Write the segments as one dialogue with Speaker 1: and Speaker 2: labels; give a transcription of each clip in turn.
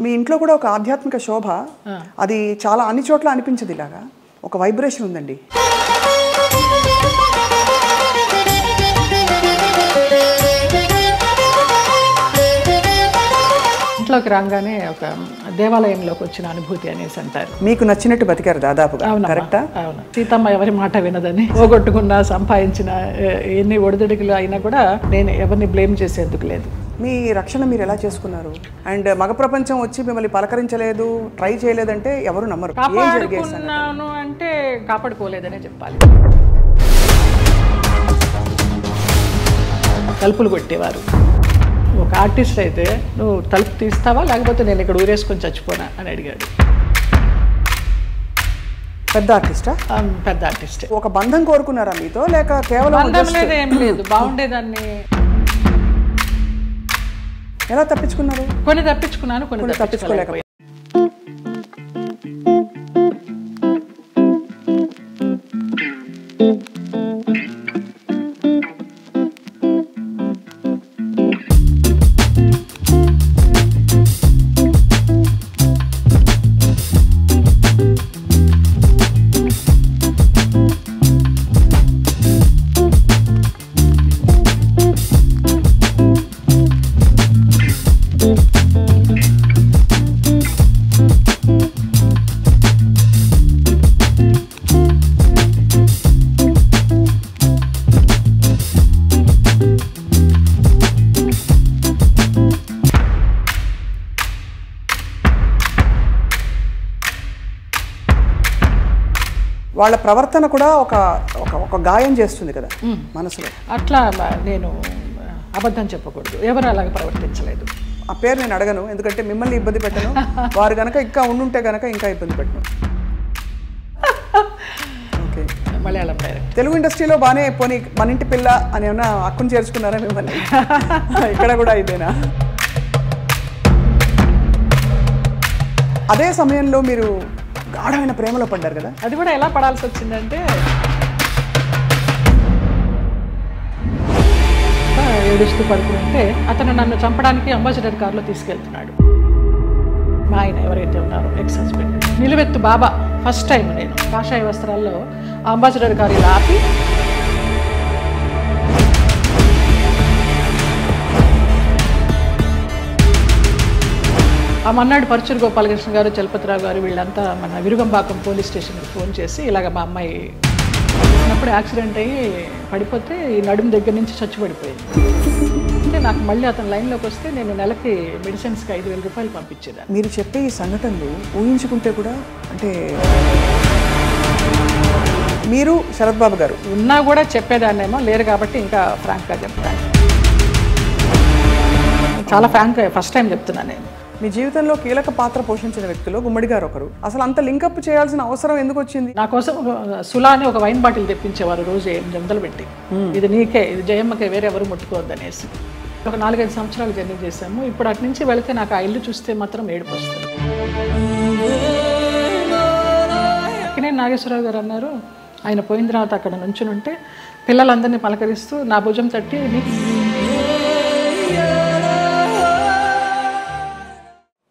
Speaker 1: మీ ఇంట్లో కూడా ఒక ఆధ్యాత్మిక శోభ, అది చాలా అన్ని చోట్ల అనిపించదు. ఇలాగా ఒక వైబ్రేషన్ ఉందండి.
Speaker 2: ఇంట్లోకి రాగానే ఒక దేవాలయంలోకి వచ్చిన అనుభూతి అనేసి అంటారు.
Speaker 1: మీకు నచ్చినట్టు బతికారు దాదాపుగా, కరెక్టా?
Speaker 2: అవును. సీతమ్మ ఎవరి మాట వినదని, పోగొట్టుకున్నా సంపాదించిన ఎన్ని ఒడిదుడుకులు అయినా కూడా నేను ఎవరిని బ్లేమ్ చేసేందుకు లేదు.
Speaker 1: మీ రక్షణ మీరు ఎలా చేసుకున్నారు? అండ్ మగ ప్రపంచం వచ్చి మిమ్మల్ని పలకరించలేదు, ట్రై చేయలేదంటే ఎవరు నమ్మరు.
Speaker 2: కాపాడుకున్నాను అంటే కాపాడుకోలేదనే చెప్పాలి. తలుపులు కొట్టేవారు. ఒక ఆర్టిస్ట్ అయితే నువ్వు తలుపు తీస్తావా లేకపోతే నేను ఇక్కడ ఊరేసుకొని చచ్చిపోనా అని అడిగాడు.
Speaker 1: పెద్ద ఆర్టిస్టా?
Speaker 2: పెద్ద ఆర్టిస్ట్.
Speaker 1: ఒక బంధం కోరుకున్నారా మీతో, లేక కేవలం
Speaker 2: బంధం లేదు, ఏం లేదు, బాగుండేదాన్ని.
Speaker 1: ఎలా తప్పించుకున్నారు?
Speaker 2: కొన్ని తప్పించుకున్నాను, కొన్ని తప్పించుకోలేకపోయాను.
Speaker 1: వాళ్ళ ప్రవర్తన కూడా ఒక ఒక గాయం చేస్తుంది కదా మనసులో.
Speaker 2: అట్లా నేను అబద్ధం చెప్పకూడదు, ఎవరు అలాగే ప్రవర్తించలేదు.
Speaker 1: ఆ పేరు నేను అడగను, ఎందుకంటే మిమ్మల్ని ఇబ్బంది పెట్టను. వారు కనుక ఇంకా ఉండుంటే కనుక ఇంకా ఇబ్బంది పెట్టను. Okay,
Speaker 2: Malayalam direct.
Speaker 1: తెలుగు ఇండస్ట్రీలో బాగానే పోనీ మన ఇంటి పిల్ల అని ఏమన్నా హక్కును చేర్చుకున్నారా మిమ్మల్ని? ఇక్కడ కూడా ఇదేనా? అదే సమయంలో మీరు గాఢమైన ప్రేమలో పడ్డారు కదా.
Speaker 2: అది కూడా ఎలా పడాల్సి వచ్చిందంటే, ఏడుస్తూ పడుకుంటే అతను నన్ను చంపడానికి అంబాసిడర్ కారులో తీసుకెళ్తున్నాడు. మా ఆయన ఎవరైతే ఉన్నారో ఎక్స్ హస్బెండ్, నిలువెత్తు బాబా. ఫస్ట్ టైం నేను కాషాయ వస్త్రాల్లో అంబాసిడర్ కారు ఇలా ఆపి ఆ మన్నాడు పరుచూరు గోపాలకృష్ణ గారు, చలపతిరావు గారు వీళ్ళంతా మన విరుగంబాకం పోలీస్ స్టేషన్కి ఫోన్ చేసి ఇలాగ మా అమ్మాయి ఉన్నప్పుడు యాక్సిడెంట్ అయ్యి పడిపోతే ఈ నడుము దగ్గర నుంచి చచ్చి పడిపోయింది అంటే, నాకు మళ్ళీ అతను లైన్లోకి వస్తే నేను నెలకి మెడిసిన్స్కి 5,000 రూపాయలు పంపించేదాన్ని.
Speaker 1: మీరు చెప్పే ఈ సంఘటనలు ఊహించుకుంటే కూడా, అంటే మీరు శరత్ బాబు గారు
Speaker 2: ఉన్నా కూడా చెప్పేదాన్నేమో, లేరు కాబట్టి ఇంకా ఫ్రాంక్గా చెప్తాను. చాలా ఫ్రాంక్గా ఫస్ట్ టైం చెప్తున్నాను నేను.
Speaker 1: మీ జీవితంలో కీలక పాత్ర పోషించిన వ్యక్తులు గుమ్మడి గారు ఒకరు. అసలు అంత లింకప్ చేయాల్సిన అవసరం ఎందుకు వచ్చింది?
Speaker 2: నా కోసం సులా అని ఒక వైన్ బాటిల్ తెప్పించేవారు రోజు 800 పెట్టి, ఇది నీకే, ఇది జయమ్మకే, వేరే ఎవరు ముట్టుకోవద్దు అనేసి. ఒక 4-5 సంవత్సరాలు జర్నీ చేశాము. ఇప్పుడు అటు నుంచి వెళితే నాకు ఆ ఇల్లు చూస్తే మాత్రం ఏడుపు వస్తుంది. అక్కడే నాగేశ్వరరావు గారు అన్నారు, ఆయన పోయిన తర్వాత అక్కడ నుంచుని ఉంటే పిల్లలందరినీ పలకరిస్తూ నా భుజం తట్టి,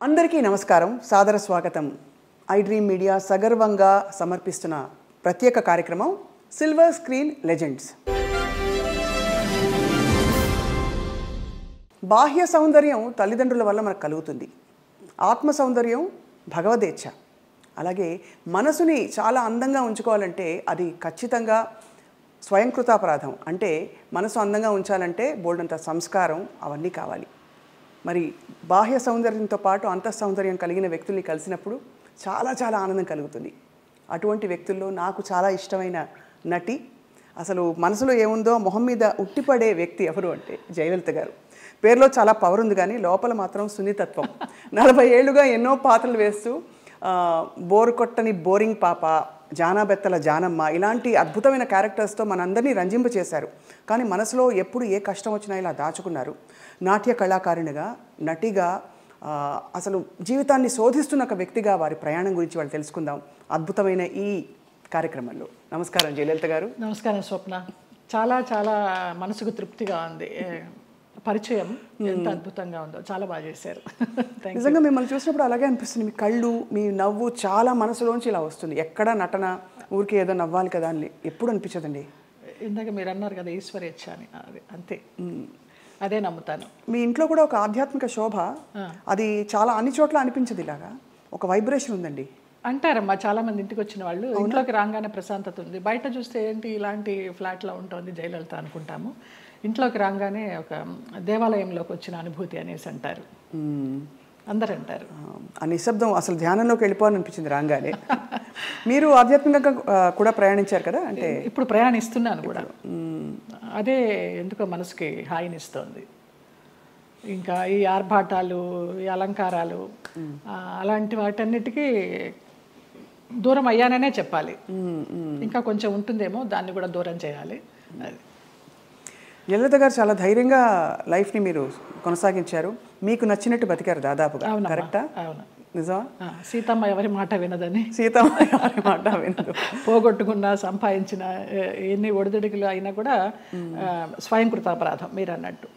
Speaker 1: అందరికీ నమస్కారం, సాదర స్వాగతం. ఐ డ్రీమ్ మీడియా సగర్వంగా సమర్పిస్తున్న ప్రత్యేక కార్యక్రమం సిల్వర్ స్క్రీన్ లెజెండ్స్. బాహ్య సౌందర్యం తల్లిదండ్రుల వల్ల మనకు కలుగుతుంది. ఆత్మ సౌందర్యం భగవదేచ్ఛ. అలాగే మనసుని చాలా అందంగా ఉంచుకోవాలంటే అది ఖచ్చితంగా స్వయంకృతాపరాధం. అంటే మనసు అందంగా ఉంచాలంటే బోల్డంత సంస్కారం అవన్నీ కావాలి. మరి బాహ్య సౌందర్యంతో పాటు అంతఃసౌందర్యం కలిగిన వ్యక్తుల్ని కలిసినప్పుడు చాలా చాలా ఆనందం కలుగుతుంది. అటువంటి వ్యక్తుల్లో నాకు చాలా ఇష్టమైన నటి, అసలు మనసులో ఏముందో మొహం మీద ఉట్టిపడే వ్యక్తి ఎవరు అంటే జయలలిత గారు. పేరులో చాలా పవర్ ఉంది, కానీ లోపల మాత్రం సున్నితత్వం. 40 ఏళ్లుగా ఎన్నో పాత్రలు వేస్తూ బోరు కొట్టని బోరింగ్ పాప, జానాబెత్తల జానమ్మ, ఇలాంటి అద్భుతమైన క్యారెక్టర్స్తో మనందరినీ రంజింపచేశారు. కానీ మనసులో ఎప్పుడు ఏ కష్టం వచ్చినా ఇలా దాచుకున్నారు. నాట్య కళాకారిణిగా, నటిగా, అసలు జీవితాన్ని శోధిస్తున్న ఒక వ్యక్తిగా వారి ప్రయాణం గురించి వాళ్ళు తెలుసుకుందాం అద్భుతమైన ఈ కార్యక్రమంలో. నమస్కారం జయలలిత గారు.
Speaker 2: నమస్కారం స్వప్న. చాలా చాలా మనసుకు తృప్తిగా ఉంది. పరిచయం ఎంత అద్భుతంగా ఉందో, చాలా బాగా చేశారు.
Speaker 1: నిజంగా మిమ్మల్ని చూసినప్పుడు అలాగే అనిపిస్తుంది. మీ కళ్ళు, మీ నవ్వు చాలా మనసులోంచి ఇలా వస్తుంది. ఎక్కడ నటన ఊరికి ఏదో నవ్వాలి కదా అని ఎప్పుడు అనిపించదండి.
Speaker 2: ఇందాక మీరు అన్నారు కదా ఈశ్వరేచ్ఛ అని, అది అంతే, అదే నమ్ముతాను.
Speaker 1: మీ ఇంట్లో కూడా ఒక ఆధ్యాత్మిక శోభ, అది చాలా అన్ని చోట్ల అనిపించదు. ఇలాగా ఒక వైబ్రేషన్ ఉందండి
Speaker 2: అంటారమ్మా చాలా మంది. ఇంటికి వచ్చిన వాళ్ళు ఇంట్లోకి రాగానే ప్రశాంతత ఉంది, బయట చూస్తే ఏంటి ఇలాంటి ఫ్లాట్లో ఉంటుంది జయలలిత అనుకుంటాము, ఇంట్లోకి రాగానే ఒక దేవాలయంలోకి వచ్చిన అనుభూతి అనేసి అంటారు, అందరు అంటారు.
Speaker 1: ఆ నిశ్శబ్దం అసలు ధ్యానంలోకి వెళ్ళిపోవాలనిపించింది రాగానే. మీరు ఆధ్యాత్మికంగా కూడా ప్రయాణించారు కదా, అంటే
Speaker 2: ఇప్పుడు ప్రయాణిస్తున్నాను కూడా. అదే ఎందుకో మనసుకి హాయినిస్తోంది. ఇంకా ఈ ఆర్భాటాలు, ఈ అలంకారాలు, అలాంటి వాటన్నిటికీ దూరం అయ్యాననే చెప్పాలి. ఇంకా కొంచెం ఉంటుందేమో, దాన్ని కూడా దూరం చేయాలి. అది
Speaker 1: జయలలిత గారు చాలా ధైర్యంగా లైఫ్ని మీరు కొనసాగించారు. మీకు నచ్చినట్టు బతికారు దాదాపుగా. కరెక్టా?
Speaker 2: అవును,
Speaker 1: నిజమా?
Speaker 2: సీతమ్మ ఎవరి మాట వినదని.
Speaker 1: సీతమ్మ ఎవరి మాట వినదు.
Speaker 2: పోగొట్టుకున్న, సంపాదించిన ఎన్ని ఒడిదుడుకులు అయినా కూడా స్వయంకృతాపరాధం మీరు అన్నట్టు.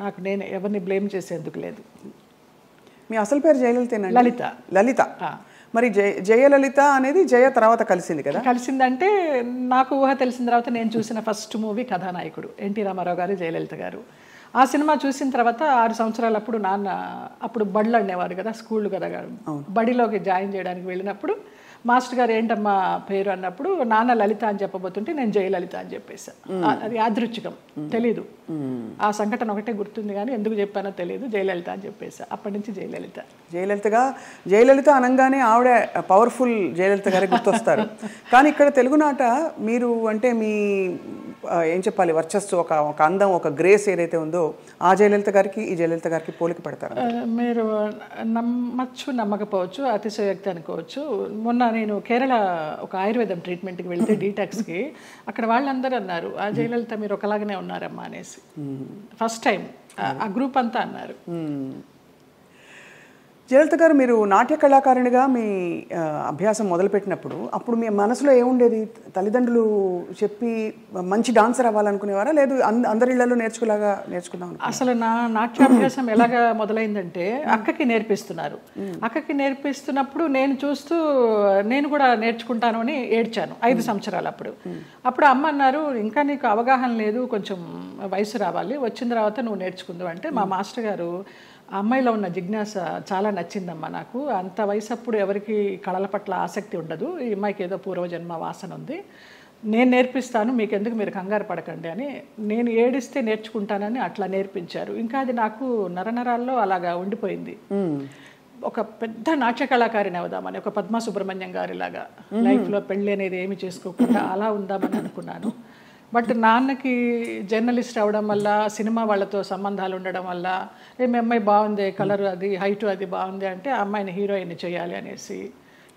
Speaker 2: నాకు నేను ఎవరిని బ్లేమ్ చేసేందుకు లేదు.
Speaker 1: మీ అసలు పేరు జయలలితేనా?
Speaker 2: లలిత.
Speaker 1: లలిత. మరి జయలలిత అనేది జయ తర్వాత కలిసింది కదా?
Speaker 2: కలిసిందంటే నాకు ఊహ తెలిసిన తర్వాత నేను చూసిన ఫస్ట్ మూవీ కథానాయకుడు ఎన్టీ రామారావు గారు, జయలలిత గారు. ఆ సినిమా చూసిన తర్వాత 6 సంవత్సరాలు అప్పుడు నాన్న అప్పుడు బడులు అనేవారు కదా, స్కూళ్ళు కదా, బడిలోకి జాయిన్ చేయడానికి వెళ్ళినప్పుడు మాస్టర్ గారు ఏంటమ్మా పేరు అన్నప్పుడు నాన్న లలిత అని చెప్పబోతుంటే నేను జయలలిత అని చెప్పేశాను. అది యాదృచ్ఛికం, తెలీదు. ఆ సంఘటన ఒకటే గుర్తుంది కానీ ఎందుకు చెప్పానో తెలియదు. జయలలిత అని చెప్పేసా. అప్పటి నుంచి జయలలిత.
Speaker 1: జయలలిత అనగానే ఆవిడ పవర్ఫుల్ జయలలిత గారే గుర్తొస్తారు. కానీ ఇక్కడ తెలుగునాట మీరు అంటే మీ ఏం చెప్పాలి, వర్చస్సు, ఒక అందం, ఒక గ్రేస్ ఏదైతే ఉందో ఆ జయలలిత గారికి ఈ జయలలిత గారికి పోలిక పడతారు.
Speaker 2: మీరు నమ్మచ్చు నమ్మకపోవచ్చు, అతిశయోక్తి అనుకోవచ్చు. మొన్న నేను కేరళ ఒక ఆయుర్వేదం ట్రీట్మెంట్కి వెళ్తే డీటాక్స్కి, అక్కడ వాళ్ళందరూ అన్నారు ఆ జయలలిత మీరు ఒకలాగానే ఉన్నారమ్మా అనేసి. ఫస్ట్ టైం ఆ గ్రూప్ అంతా అన్నారు.
Speaker 1: జయలలిత గారు, మీరు నాట్య కళాకారునిగా మీ అభ్యాసం మొదలుపెట్టినప్పుడు అప్పుడు మీ మనసులో ఏముండేది? తల్లిదండ్రులు చెప్పి మంచి డాన్సర్ అవ్వాలనుకునేవారా, లేదు అందరి ఇళ్లలో నేర్చుకుందాం?
Speaker 2: అసలు నా నాట్యాభ్యాసం ఎలాగా మొదలైందంటే అక్కకి నేర్పిస్తున్నారు. అక్కకి నేర్పిస్తున్నప్పుడు నేను చూస్తూ నేను కూడా నేర్చుకుంటాను అని ఏడ్చాను 5 సంవత్సరాలు. అప్పుడు అమ్మ అన్నారు ఇంకా నీకు అవగాహన లేదు, కొంచెం వయసు రావాలి, వచ్చిన తర్వాత నువ్వు నేర్చుకుందావు అంటే మా మాస్టర్ గారు ఆ అమ్మాయిలో ఉన్న జిజ్ఞాస చాలా నచ్చిందమ్మా నాకు. అంత వయసు అప్పుడు ఎవరికి కళల పట్ల ఆసక్తి ఉండదు, ఈ అమ్మాయికి ఏదో పూర్వజన్మ వాసన ఉంది, నేను నేర్పిస్తాను, మీకు ఎందుకు మీరు కంగారు పడకండి అని. నేను ఏడిస్తే నేర్చుకుంటానని అట్లా నేర్పించారు. ఇంకా అది నాకు నరనరాల్లో అలాగా ఉండిపోయింది. ఒక పెద్ద నాట్య కళాకారిని అవుదామని, ఒక పద్మా సుబ్రహ్మణ్యం గారిలాగా లైఫ్లో పెళ్ళి అనేది ఏమి చేసుకోకుండా అలా ఉందామని అనుకున్నాను. బట్ నాన్నకి జర్నలిస్ట్ అవడం వల్ల, సినిమా వాళ్ళతో సంబంధాలు ఉండడం వల్ల, మీ అమ్మాయి బాగుంది, కలర్ అది, హైట్ అది బాగుంది అంటే ఆ అమ్మాయిని హీరోయిన్ చేయాలి అనేసి,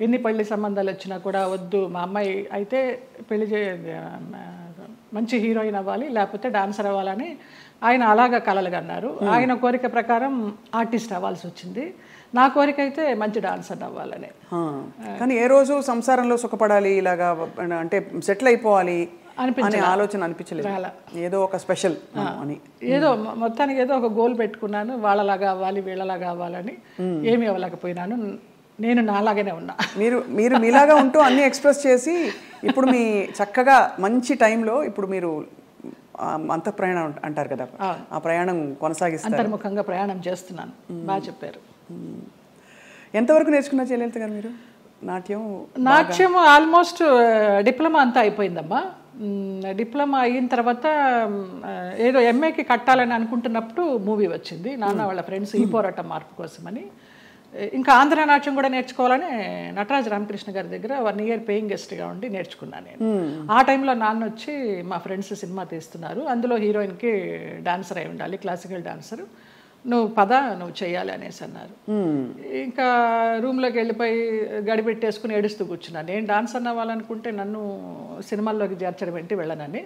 Speaker 2: ఎన్ని పెళ్లి సంబంధాలు వచ్చినా కూడా వద్దు, మా అమ్మాయి అయితే పెళ్లి మంచి హీరోయిన్ అవ్వాలి, లేకపోతే డాన్సర్ అవ్వాలని ఆయన అలాగా కలలుగా అన్నారు. ఆయన కోరిక ప్రకారం ఆర్టిస్ట్ అవ్వాల్సి వచ్చింది. నా కోరిక అయితే మంచి డాన్సర్ అవ్వాలని.
Speaker 1: కానీ ఏ రోజు సంసారంలో సుఖపడాలి, ఇలాగా అంటే సెటిల్ అయిపోవాలి అనే ఆలోచన అనిపించలేదు? ఏదో ఒక స్పెషల్ అని,
Speaker 2: ఏదో మొత్తానికి ఏదో ఒక గోల్ పెట్టుకున్నాను, వాళ్ళలాగా అవ్వాలి వీళ్ళలాగా అవ్వాలని. ఏమి అవ్వలేకపోయినాను, నేను నాలాగానే ఉన్నా.
Speaker 1: మీరు మీలాగా ఉంటూ అన్ని ఎక్స్ప్రెస్ చేసి ఇప్పుడు మీ చక్కగా మంచి టైంలో ఇప్పుడు మీరు అంత ప్రయాణం అంటారు కదా, ఆ ప్రయాణం కొనసాగిస్తారు.
Speaker 2: అంతర్ముఖంగా ప్రయాణం చేస్తున్నాను. బాగా చెప్పారు.
Speaker 1: ఎంతవరకు నేర్చుకున్నారు జయలలిత గారు మీరు
Speaker 2: నాట్యం? ఆల్మోస్ట్ డిప్లొమా అంతా అయిపోయిందమ్మా. డిప్లొమా అయిన తర్వాత ఏదో ఎంఏకి కట్టాలని అనుకుంటున్నప్పుడు మూవీ వచ్చింది, నాన్న వాళ్ళ ఫ్రెండ్స్ ఈ పోరాటం మార్పు కోసమని. ఇంకా ఆంధ్ర నాట్యం కూడా నేర్చుకోవాలని నటరాజ రామకృష్ణ గారి దగ్గర 1 year పేయింగ్ గెస్ట్గా ఉండి నేర్చుకున్నాను నేను. ఆ టైంలో నాన్న వచ్చి మా ఫ్రెండ్స్ సినిమా తీస్తున్నారు, అందులో హీరోయిన్కి డాన్సర్ అయి ఉండాలి, క్లాసికల్ డాన్సర్, నువ్వు చేయాలి అనేసి అన్నారు. ఇంకా రూమ్లోకి వెళ్ళిపోయి గడిపెట్టేసుకుని ఏడుస్తూ కూర్చున్నాను. నేను డాన్సర్ అవ్వాలనుకుంటే నన్ను సినిమాల్లోకి చేర్చడం ఏంటి, వెళ్ళనని.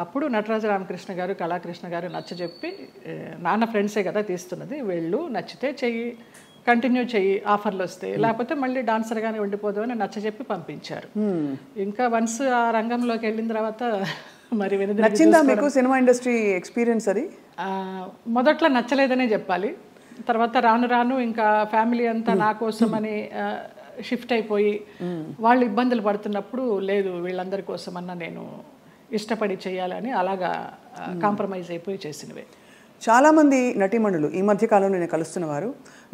Speaker 2: అప్పుడు నటరాజ రామకృష్ణ గారు, కళాకృష్ణ గారు నచ్చజెప్పి, నాన్న ఫ్రెండ్సే కదా తీస్తున్నది, వెళ్ళు, నచ్చితే చెయ్యి, కంటిన్యూ చెయ్యి, ఆఫర్లు వస్తే, లేకపోతే మళ్ళీ డాన్సర్గానే ఉండిపోదు అని నచ్చజెప్పి పంపించారు. ఇంకా వన్స్ ఆ రంగంలోకి వెళ్ళిన తర్వాత మరి వెనుదిరిగి
Speaker 1: నచ్చిందా మీకు సినిమా ఇండస్ట్రీ ఎక్స్పీరియన్స్ అది?
Speaker 2: మొదట్లో నచ్చలేదనే చెప్పాలి. తర్వాత రాను రాను ఇంకా ఫ్యామిలీ అంతా నా కోసమని షిఫ్ట్ అయిపోయి వాళ్ళు ఇబ్బందులు పడుతున్నప్పుడు లేదు వీళ్ళందరి కోసమన్నా నేను ఇష్టపడి చేయాలని అలాగా కాంప్రమైజ్ అయిపోయి చేసినవే.
Speaker 1: చాలామంది నటీమణులు ఈ మధ్య కాలంలో నేను కలుస్తున్నవారు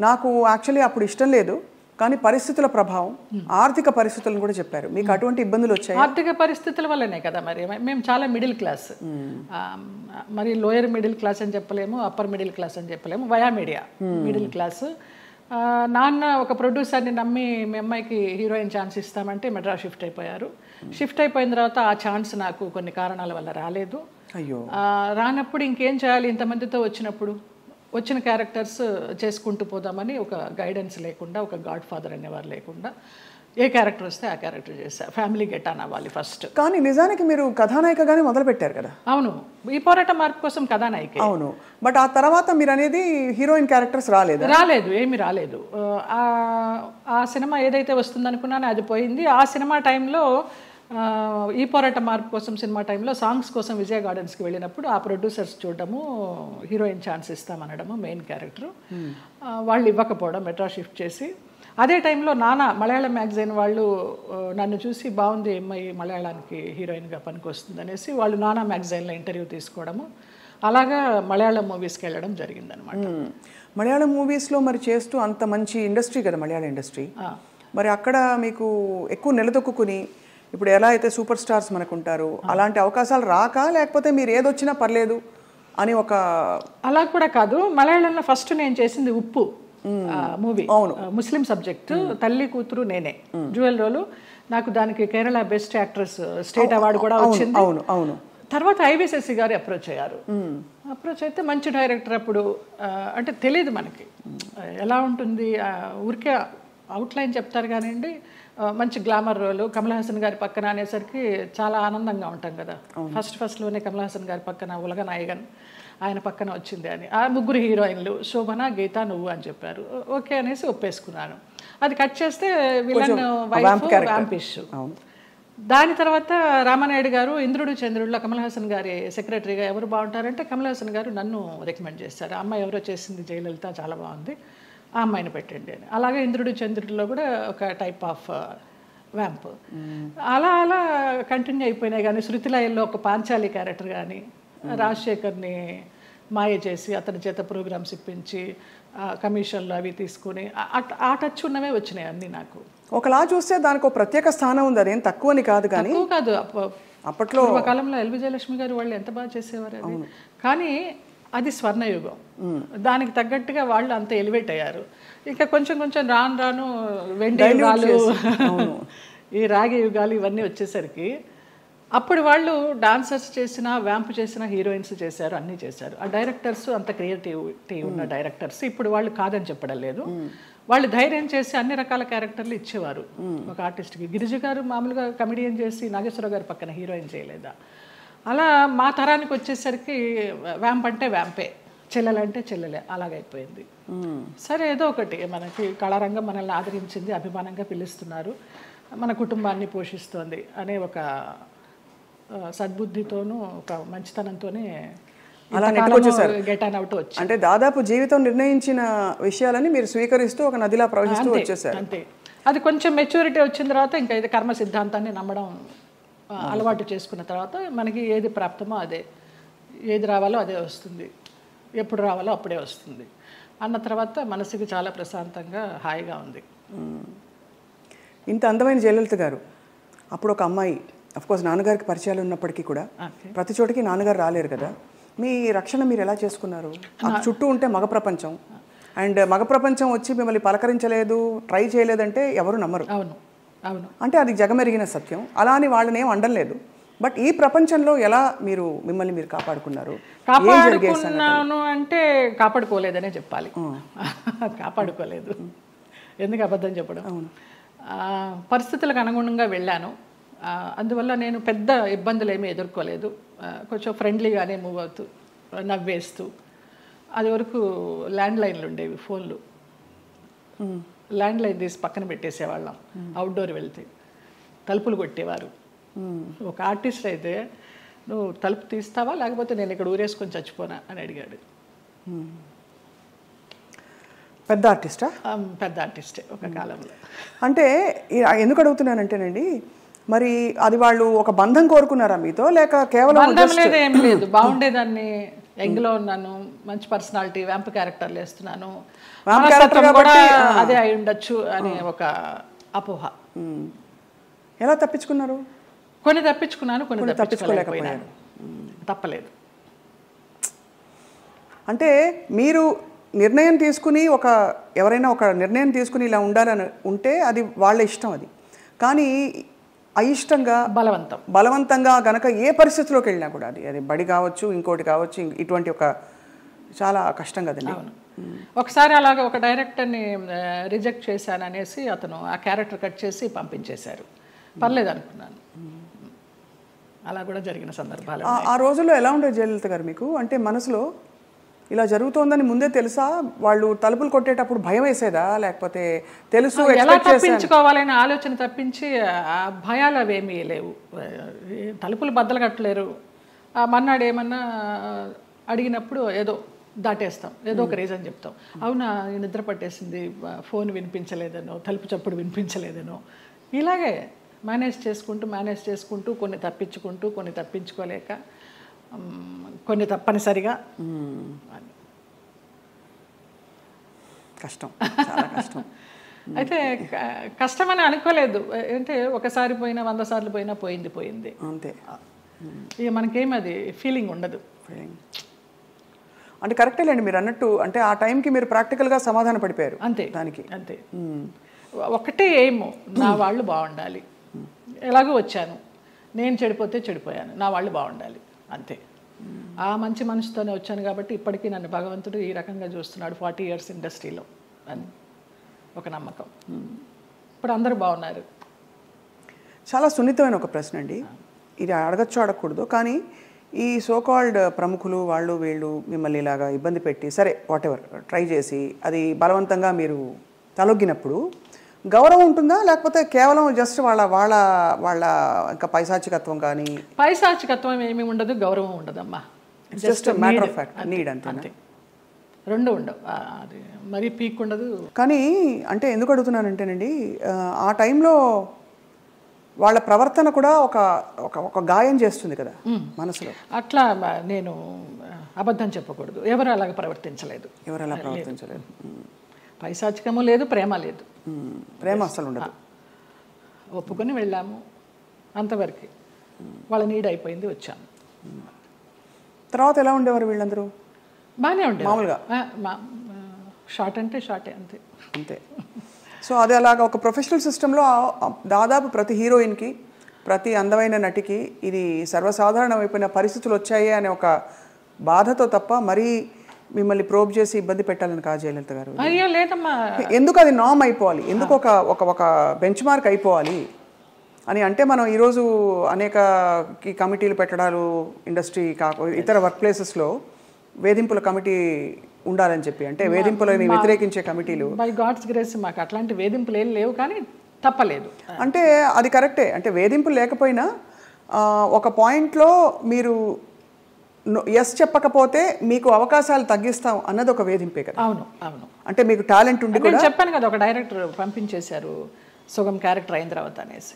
Speaker 1: నాకు యాక్చువల్లీ అప్పుడు ఇష్టం లేదు కానీ పరిస్థితుల ప్రభావం, ఆర్థిక పరిస్థితులను కూడా చెప్పారు. మీకు అటువంటి ఇబ్బందులు వచ్చాయి?
Speaker 2: ఆర్థిక పరిస్థితుల వల్లనే కదా, మరి మేము చాలా మిడిల్ క్లాస్, మరి లోయర్ మిడిల్ క్లాస్ అని చెప్పలేము, అప్పర్ మిడిల్ క్లాస్ అని చెప్పలేము, వయా మీడియా మిడిల్ క్లాస్. నాన్న ఒక ప్రొడ్యూసర్ని నమ్మి మీ అమ్మాయికి హీరోయిన్ ఛాన్స్ ఇస్తామంటే మెడ్రాస్ షిఫ్ట్ అయిపోయారు. షిఫ్ట్ అయిపోయిన తర్వాత ఆ ఛాన్స్ నాకు కొన్ని కారణాల వల్ల రాలేదు.
Speaker 1: అయ్యో,
Speaker 2: రానప్పుడు ఇంకేం చేయాలి, ఇంతమందితో వచ్చిన క్యారెక్టర్స్ చేసుకుంటూ పోదామని ఒక గైడెన్స్ లేకుండా, ఒక గాడ్ ఫాదర్ అనేవారు లేకుండా ఏ క్యారెక్టర్ వస్తే ఆ క్యారెక్టర్ చేశా. ఫ్యామిలీ గెట్ ఆన్ అవ్వాలి ఫస్ట్.
Speaker 1: కానీ నిజానికి మీరు కథానాయికగానే మొదలు పెట్టారు కదా?
Speaker 2: అవును, ఈ పోరాట మార్పు కోసం కథానాయిక.
Speaker 1: అవును, బట్ ఆ తర్వాత మీరు అనేది హీరోయిన్ క్యారెక్టర్స్ రాలేదు?
Speaker 2: ఏమీ రాలేదు. ఆ సినిమా ఏదైతే వస్తుందనుకున్నానో అది పోయింది. ఆ సినిమా టైంలో ఈ పోరాట మార్పు కోసం సినిమా టైంలో సాంగ్స్ కోసం విజయ గార్డెన్స్కి వెళ్ళినప్పుడు ఆ ప్రొడ్యూసర్స్ చూడడము, హీరోయిన్ ఛాన్స్ ఇస్తామనడము, మెయిన్ క్యారెక్టర్ వాళ్ళు ఇవ్వకపోవడం, మెడ్రాస్ షిఫ్ట్ చేసి అదే టైంలో నానా మలయాళం మ్యాగజైన్ వాళ్ళు నన్ను చూసి బాగుంది అమ్మాయి మలయాళానికి హీరోయిన్గా పనికి వస్తుంది అనేసి వాళ్ళు నానా మ్యాగజైన్లో ఇంటర్వ్యూ తీసుకోవడము, అలాగా మలయాళం మూవీస్కి వెళ్ళడం జరిగిందనమాట.
Speaker 1: మలయాళం మూవీస్లో మరి చేస్తూ అంత మంచి ఇండస్ట్రీ కదా మలయాళం ఇండస్ట్రీ, మరి అక్కడ మీకు ఎక్కువ నిలదొక్కుని ఇప్పుడు ఎలా అయితే సూపర్ స్టార్స్ మనకు ఉంటారు అలాంటి అవకాశాలు రాక, లేకపోతే మీరు ఏదొచ్చినా పర్లేదు అని ఒక?
Speaker 2: అలా కూడా కాదు. మలయాళంలో ఫస్ట్ నేను చేసింది ఉప్పు మూవీ, ముస్లిం సబ్జెక్ట్, తల్లి కూతురు నేనే, డ్యూయల్ రోలు. నాకు దానికి Kerala best actress state award కూడా వచ్చింది.
Speaker 1: అవును అవును.
Speaker 2: తర్వాత ఐవిశశి గారు అప్రోచ్ అయ్యారు. అప్రోచ్ అయితే మంచి డైరెక్టర్. అప్పుడు అంటే తెలియదు మనకి ఎలా ఉంటుంది, ఊరికే అవుట్లైన్ చెప్తారు కానివ్వండి, మంచి గ్లామర్ రోలు, కమల్ హాసన్ గారి పక్కన అనేసరికి చాలా ఆనందంగా ఉంటాం కదా. ఫస్ట్లోనే కమల్ హాసన్ గారి పక్కన ఉలగ నాయగన్ ఆయన పక్కన వచ్చింది అని. ఆ ముగ్గురు హీరోయిన్లు శోభన, గీత, నువ్వు అని చెప్పారు. ఓకే అనేసి ఒప్పేసుకున్నాను. అది కట్ చేస్తే విలన్ వైఫ్ వ్యాంపిష్. దాని తర్వాత రామానాయుడు గారు ఇంద్రుడు చంద్రుడిలో కమల్ హాసన్ గారి సెక్రటరీగా ఎవరు బాగుంటారంటే కమల్ హాసన్ గారు నన్ను రికమెండ్ చేశారు. అమ్మాయి ఎవరో చేసింది జయలలిత, చాలా బాగుంది, ఆ అమ్మాయిని పెట్టండి అని. అలాగే ఇంద్రుడు చంద్రుడిలో కూడా ఒక టైప్ ఆఫ్ వ్యాంప్. అలా అలా కంటిన్యూ అయిపోయినాయి. కానీ శృతిలయల్లో ఒక పాంచాలి క్యారెక్టర్ కానీ, రాజశేఖర్ని మాయ చేసి అతని చేత ప్రోగ్రామ్స్ ఇప్పించి కమిషన్లు అవి తీసుకుని ఆ టచ్ ఉన్నవే వచ్చినాయి అన్నీ నాకు.
Speaker 1: ఒకలా చూస్తే దానికి ఒక ప్రత్యేక స్థానం ఉంది, అదేం తక్కువని కాదు. కానీ
Speaker 2: కాదు,
Speaker 1: అప్పట్లో
Speaker 2: పూర్వకాలంలో ఎల్ విజయలక్ష్మి గారు వాళ్ళు ఎంత బాగా చేసేవారు అది. కానీ అది స్వర్ణయుగం, దానికి తగ్గట్టుగా వాళ్ళు అంత ఎలివేట్ అయ్యారు. ఇంకా కొంచెం కొంచెం రాను రాను వెండి యుగాలు, ఈ రాగి యుగాలు ఇవన్నీ వచ్చేసరికి అప్పుడు వాళ్ళు డాన్సర్స్ చేసిన, వ్యాంప్ చేసిన, హీరోయిన్స్ చేశారు, అన్నీ చేశారు. ఆ డైరెక్టర్స్ అంత క్రియేటివిటీ ఉన్న డైరెక్టర్స్ ఇప్పుడు వాళ్ళు కాదని చెప్పడం లేదు. వాళ్ళు ధైర్యం చేసి అన్ని రకాల క్యారెక్టర్లు ఇచ్చేవారు ఒక ఆర్టిస్ట్కి. గిరిజ గారు మామూలుగా కమెడియన్ చేసి నాగేశ్వరరావు గారి పక్కన హీరోయిన్ చేయలేదా? అలా మా తరానికి వచ్చేసరికి వ్యాంప్ అంటే వ్యాంపే, చెల్లెలంటే చెల్లెలే, అలాగైపోయింది. సరే ఏదో ఒకటి, మనకి కళారంగం మనల్ని ఆదరించింది, అభిమానంగా పిలుస్తున్నారు, మన కుటుంబాన్ని పోషిస్తోంది అనే ఒక సద్బుద్ధితోనూ ఒక మంచితనంతోనే గెట్ ఆన్ అవుట్ వచ్చి,
Speaker 1: అంటే దాదాపు జీవితం నిర్ణయించిన విషయాలని మీరు స్వీకరిస్తూ ఒక నదిలా ప్రవహిస్తూ వచ్చేసారు.
Speaker 2: అంతే. అది కొంచెం మెచ్యూరిటీ వచ్చిన తర్వాత ఇంకా ఇది కర్మ సిద్ధాంతాన్ని నమ్మడం అలవాటు చేసుకున్న తర్వాత మనకి ఏది ప్రాప్తమో అదే, ఏది రావాలో అదే వస్తుంది, ఎప్పుడు రావాలో అప్పుడే వస్తుంది అన్న తర్వాత మనసుకి చాలా ప్రశాంతంగా హాయిగా ఉంది.
Speaker 1: ఇంత అందమైన జయలలిత గారు అప్పుడు ఒక అమ్మాయి, అఫ్కోర్స్ నాన్నగారికి పరిచయాలు ఉన్నప్పటికీ కూడా ప్రతి చోటికి నాన్నగారు రాలేరు కదా, మీ రక్షణ మీరు ఎలా చేసుకున్నారు? చుట్టూ ఉంటే మగ ప్రపంచం, అండ్ మగ ప్రపంచం వచ్చి మిమ్మల్ని పలకరించలేదు, ట్రై చేయలేదంటే ఎవరు నమ్మరు.
Speaker 2: అవును అవును,
Speaker 1: అంటే అది జగమెరిగిన సత్యం. అలా అని వాళ్ళని ఏం అండలేదు. బట్ ఈ ప్రపంచంలో ఎలా మీరు మిమ్మల్ని మీరు కాపాడుకున్నారు?
Speaker 2: కాపాడుకున్నాను అంటే కాపాడుకోలేదనే చెప్పాలి. కాపాడుకోలేదు, ఎందుకు అబద్ధం చెప్పడం. పరిస్థితులకు అనుగుణంగా వెళ్ళాను, అందువల్ల నేను పెద్ద ఇబ్బందులు ఏమీ ఎదుర్కోలేదు. కొంచెం ఫ్రెండ్లీగానే మూవ్ అవుతూ, నవ్వేస్తూ. అది వరకు ల్యాండ్ లైన్లు ఉండేవి, ఫోన్లు, ల్యాండ్ లైన్ తీసి పక్కన పెట్టేసేవాళ్ళం. అవుట్డోర్ వెళ్తే తలుపులు కొట్టేవారు. ఒక ఆర్టిస్ట్ అయితే నువ్వు తలుపు తీస్తావా లేకపోతే నేను ఇక్కడ ఊరేసుకొని చచ్చిపోనా అని అడిగాడు.
Speaker 1: పెద్ద ఆర్టిస్టా?
Speaker 2: పెద్ద ఆర్టిస్టే ఒక కాలంలో.
Speaker 1: అంటే ఎందుకు అడుగుతున్నానంటేనండి, మరి అది వాళ్ళు ఒక బంధం కోరుకున్నారా మీతో, లేక కేవలం
Speaker 2: బంధం లేదు, ఏం లేదు, బాగుండేదాన్ని, యంగ్లో ఉన్నాను, మంచి పర్సనాలిటీ, వ్యాంప్ క్యారెక్టర్లు వేస్తున్నాను, కూడా అదే అయి ఉండొచ్చు అనే ఒక అపోహ.
Speaker 1: ఎలా తప్పించుకున్నారు?
Speaker 2: కొన్ని తప్పించుకున్నాను, కొన్ని తప్పించుకోలేకపోయినాను. తప్పలేదు.
Speaker 1: అంటే మీరు నిర్ణయం తీసుకుని ఎవరైనా ఒక నిర్ణయం తీసుకుని ఇలా ఉంటే అది వాళ్ళ ఇష్టం. అది కానీ అయిష్టంగా బలవంతంగా గనక ఏ పరిస్థితిలోకి వెళ్ళినా కూడా అది బడి కావచ్చు, ఇంకోటి కావచ్చు, ఇటువంటి ఒక చాలా కష్టం కదండి.
Speaker 2: ఒకసారి అలాగే ఒక డైరెక్టర్ని రిజెక్ట్ చేశాను అనేసి అతను ఆ క్యారెక్టర్ కట్ చేసి పంపించేశారు. పర్లేదు అనుకున్నాను. అలా కూడా జరిగిన సందర్భాలు.
Speaker 1: ఆ రోజుల్లో ఎలా ఉండేది జయలలిత గారు మీకు? అంటే మనసులో ఇలా జరుగుతోందని ముందే తెలుసా? వాళ్ళు తలుపులు కొట్టేటప్పుడు భయం వేసేదా, లేకపోతే తెలుసు
Speaker 2: ఎలా తప్పించుకోవాలనే ఆలోచన తప్పించి ఆ భయాలు అవేమీ లేవు. తలుపులు బద్దలు కట్టలేరు. మన్నాడు ఏమన్నా అడిగినప్పుడు ఏదో దాటేస్తాం, ఏదో ఒక రీజన్ చెప్తాం. అవునా, నిద్ర పట్టేసింది, ఫోన్ వినిపించలేదనో, తలుపు చప్పుడు వినిపించలేదనో, ఇలాగే మేనేజ్ చేసుకుంటూ కొన్ని తప్పించుకుంటూ, కొన్ని తప్పించుకోలేక, కొన్ని తప్పనిసరిగా.
Speaker 1: కష్టం, చాలా కష్టం.
Speaker 2: అయితే కష్టమని అనుకోలేదు. అంటే ఒకసారి పోయినా 100 సార్లు పోయినా పోయింది
Speaker 1: అంతే.
Speaker 2: ఇక మనకేమి అది ఫీలింగ్ ఉండదు.
Speaker 1: అంటే కరెక్టేలేండి మీరు అన్నట్టు. అంటే ఆ టైంకి మీరు ప్రాక్టికల్గా సమాధాన పడిపోయారు
Speaker 2: అంతే.
Speaker 1: దానికి
Speaker 2: అంతే. ఒకటే ఏమో, నా వాళ్ళు బాగుండాలి. ఎలాగో వచ్చాను, నేను చెడిపోతే చెడిపోయాను, నా వాళ్ళు బాగుండాలి, అంతే. ఆ మంచి మనసుతోనే వచ్చాను కాబట్టి ఇప్పటికీ నన్ను భగవంతుడు ఈ రకంగా చూస్తున్నాడు. 40 years ఇండస్ట్రీలో అని ఒక నమ్మకం. ఇప్పుడు అందరూ బాగున్నారు.
Speaker 1: చాలా సున్నితమైన ఒక ప్రశ్న అండి ఇది. అడగచ్చు అడగకూడదు, కానీ ఈ సోకాల్డ్ ప్రముఖులు వాళ్ళు వీళ్ళు మిమ్మల్ని ఇలాగా ఇబ్బంది పెట్టి, సరే వాటెవర్ ట్రై చేసి అది బలవంతంగా మీరు తలొగ్గినప్పుడు గౌరవం ఉంటుందా, లేకపోతే కేవలం జస్ట్ వాళ్ళ ఇంకా పైశాచికత్వం? కానీ
Speaker 2: పైశాచికత్వం ఏమీ ఉండదు, గౌరవం ఉండదమ్మా.
Speaker 1: Just matter of fact, need అంతే.
Speaker 2: రెండు ఉండవు, అది మరీ పీక్ ఉండదు.
Speaker 1: కానీ అంటే ఎందుకు అడుగుతున్నానంటేనండి, ఆ టైంలో వాళ్ళ ప్రవర్తన కూడా ఒక గాయం చేస్తుంది కదా మనసులో.
Speaker 2: అట్లా నేను అబద్ధం చెప్పకూడదు, ఎవరు అలాగ ప్రవర్తించలేదు. పైశాచికము లేదు, ప్రేమ లేదు.
Speaker 1: ప్రేమ అసలు ఉండదు.
Speaker 2: ఒప్పుకొని వెళ్ళాము, అంతవరకు. వాళ్ళ నీడ్ అయిపోయింది, వచ్చాము.
Speaker 1: తర్వాత ఎలా ఉండేవారు వీళ్ళందరూ?
Speaker 2: బాగానే ఉండేది
Speaker 1: మామూలుగా.
Speaker 2: షార్ట్ అంటే షార్టే, అంతే.
Speaker 1: సో అది అలాగా ఒక ప్రొఫెషనల్ సిస్టంలో దాదాపు ప్రతి హీరోయిన్కి, ప్రతి అందమైన నటికి ఇది సర్వసాధారణమైపోయిన పరిస్థితులు వచ్చాయి అనే ఒక బాధతో తప్ప మరీ మిమ్మల్ని ప్రోబ్ చేసి ఇబ్బంది పెట్టాలని కాదు జయలలిత గారు.
Speaker 2: అయ్యో లేదమ్మా.
Speaker 1: ఎందుకు అది నామ్ అయిపోవాలి, ఎందుకు ఒక బెంచ్ మార్క్ అయిపోవాలి అని అంటే, మనం ఈరోజు అనేక కమిటీలు పెట్టడాలు, ఇండస్ట్రీ ఇతర వర్క్ ప్లేసెస్లో వేధింపుల కమిటీ ఉండాలని చెప్పి, అంటే వేధింపులని వ్యతిరేకించే కమిటీలు.
Speaker 2: బై గాడ్స్ గ్రేస్ మాకు అట్లాంటి వేధింపులు ఏం లేవు, కానీ తప్పలేదు.
Speaker 1: అంటే అది కరెక్టే. అంటే వేధింపులు లేకపోయినా ఒక పాయింట్లో మీరు ఎస్ చెప్పకపోతే మీకు అవకాశాలు తగ్గిస్తాం అన్నది ఒక వేధింపే కదా.
Speaker 2: అవును.
Speaker 1: అంటే మీకు టాలెంట్ ఉండి కూడా
Speaker 2: చెప్పాను కదా, ఒక డైరెక్టర్ పంపించేశారు సుగం క్యారెక్టర్ అయిన తర్వాత అనేసి.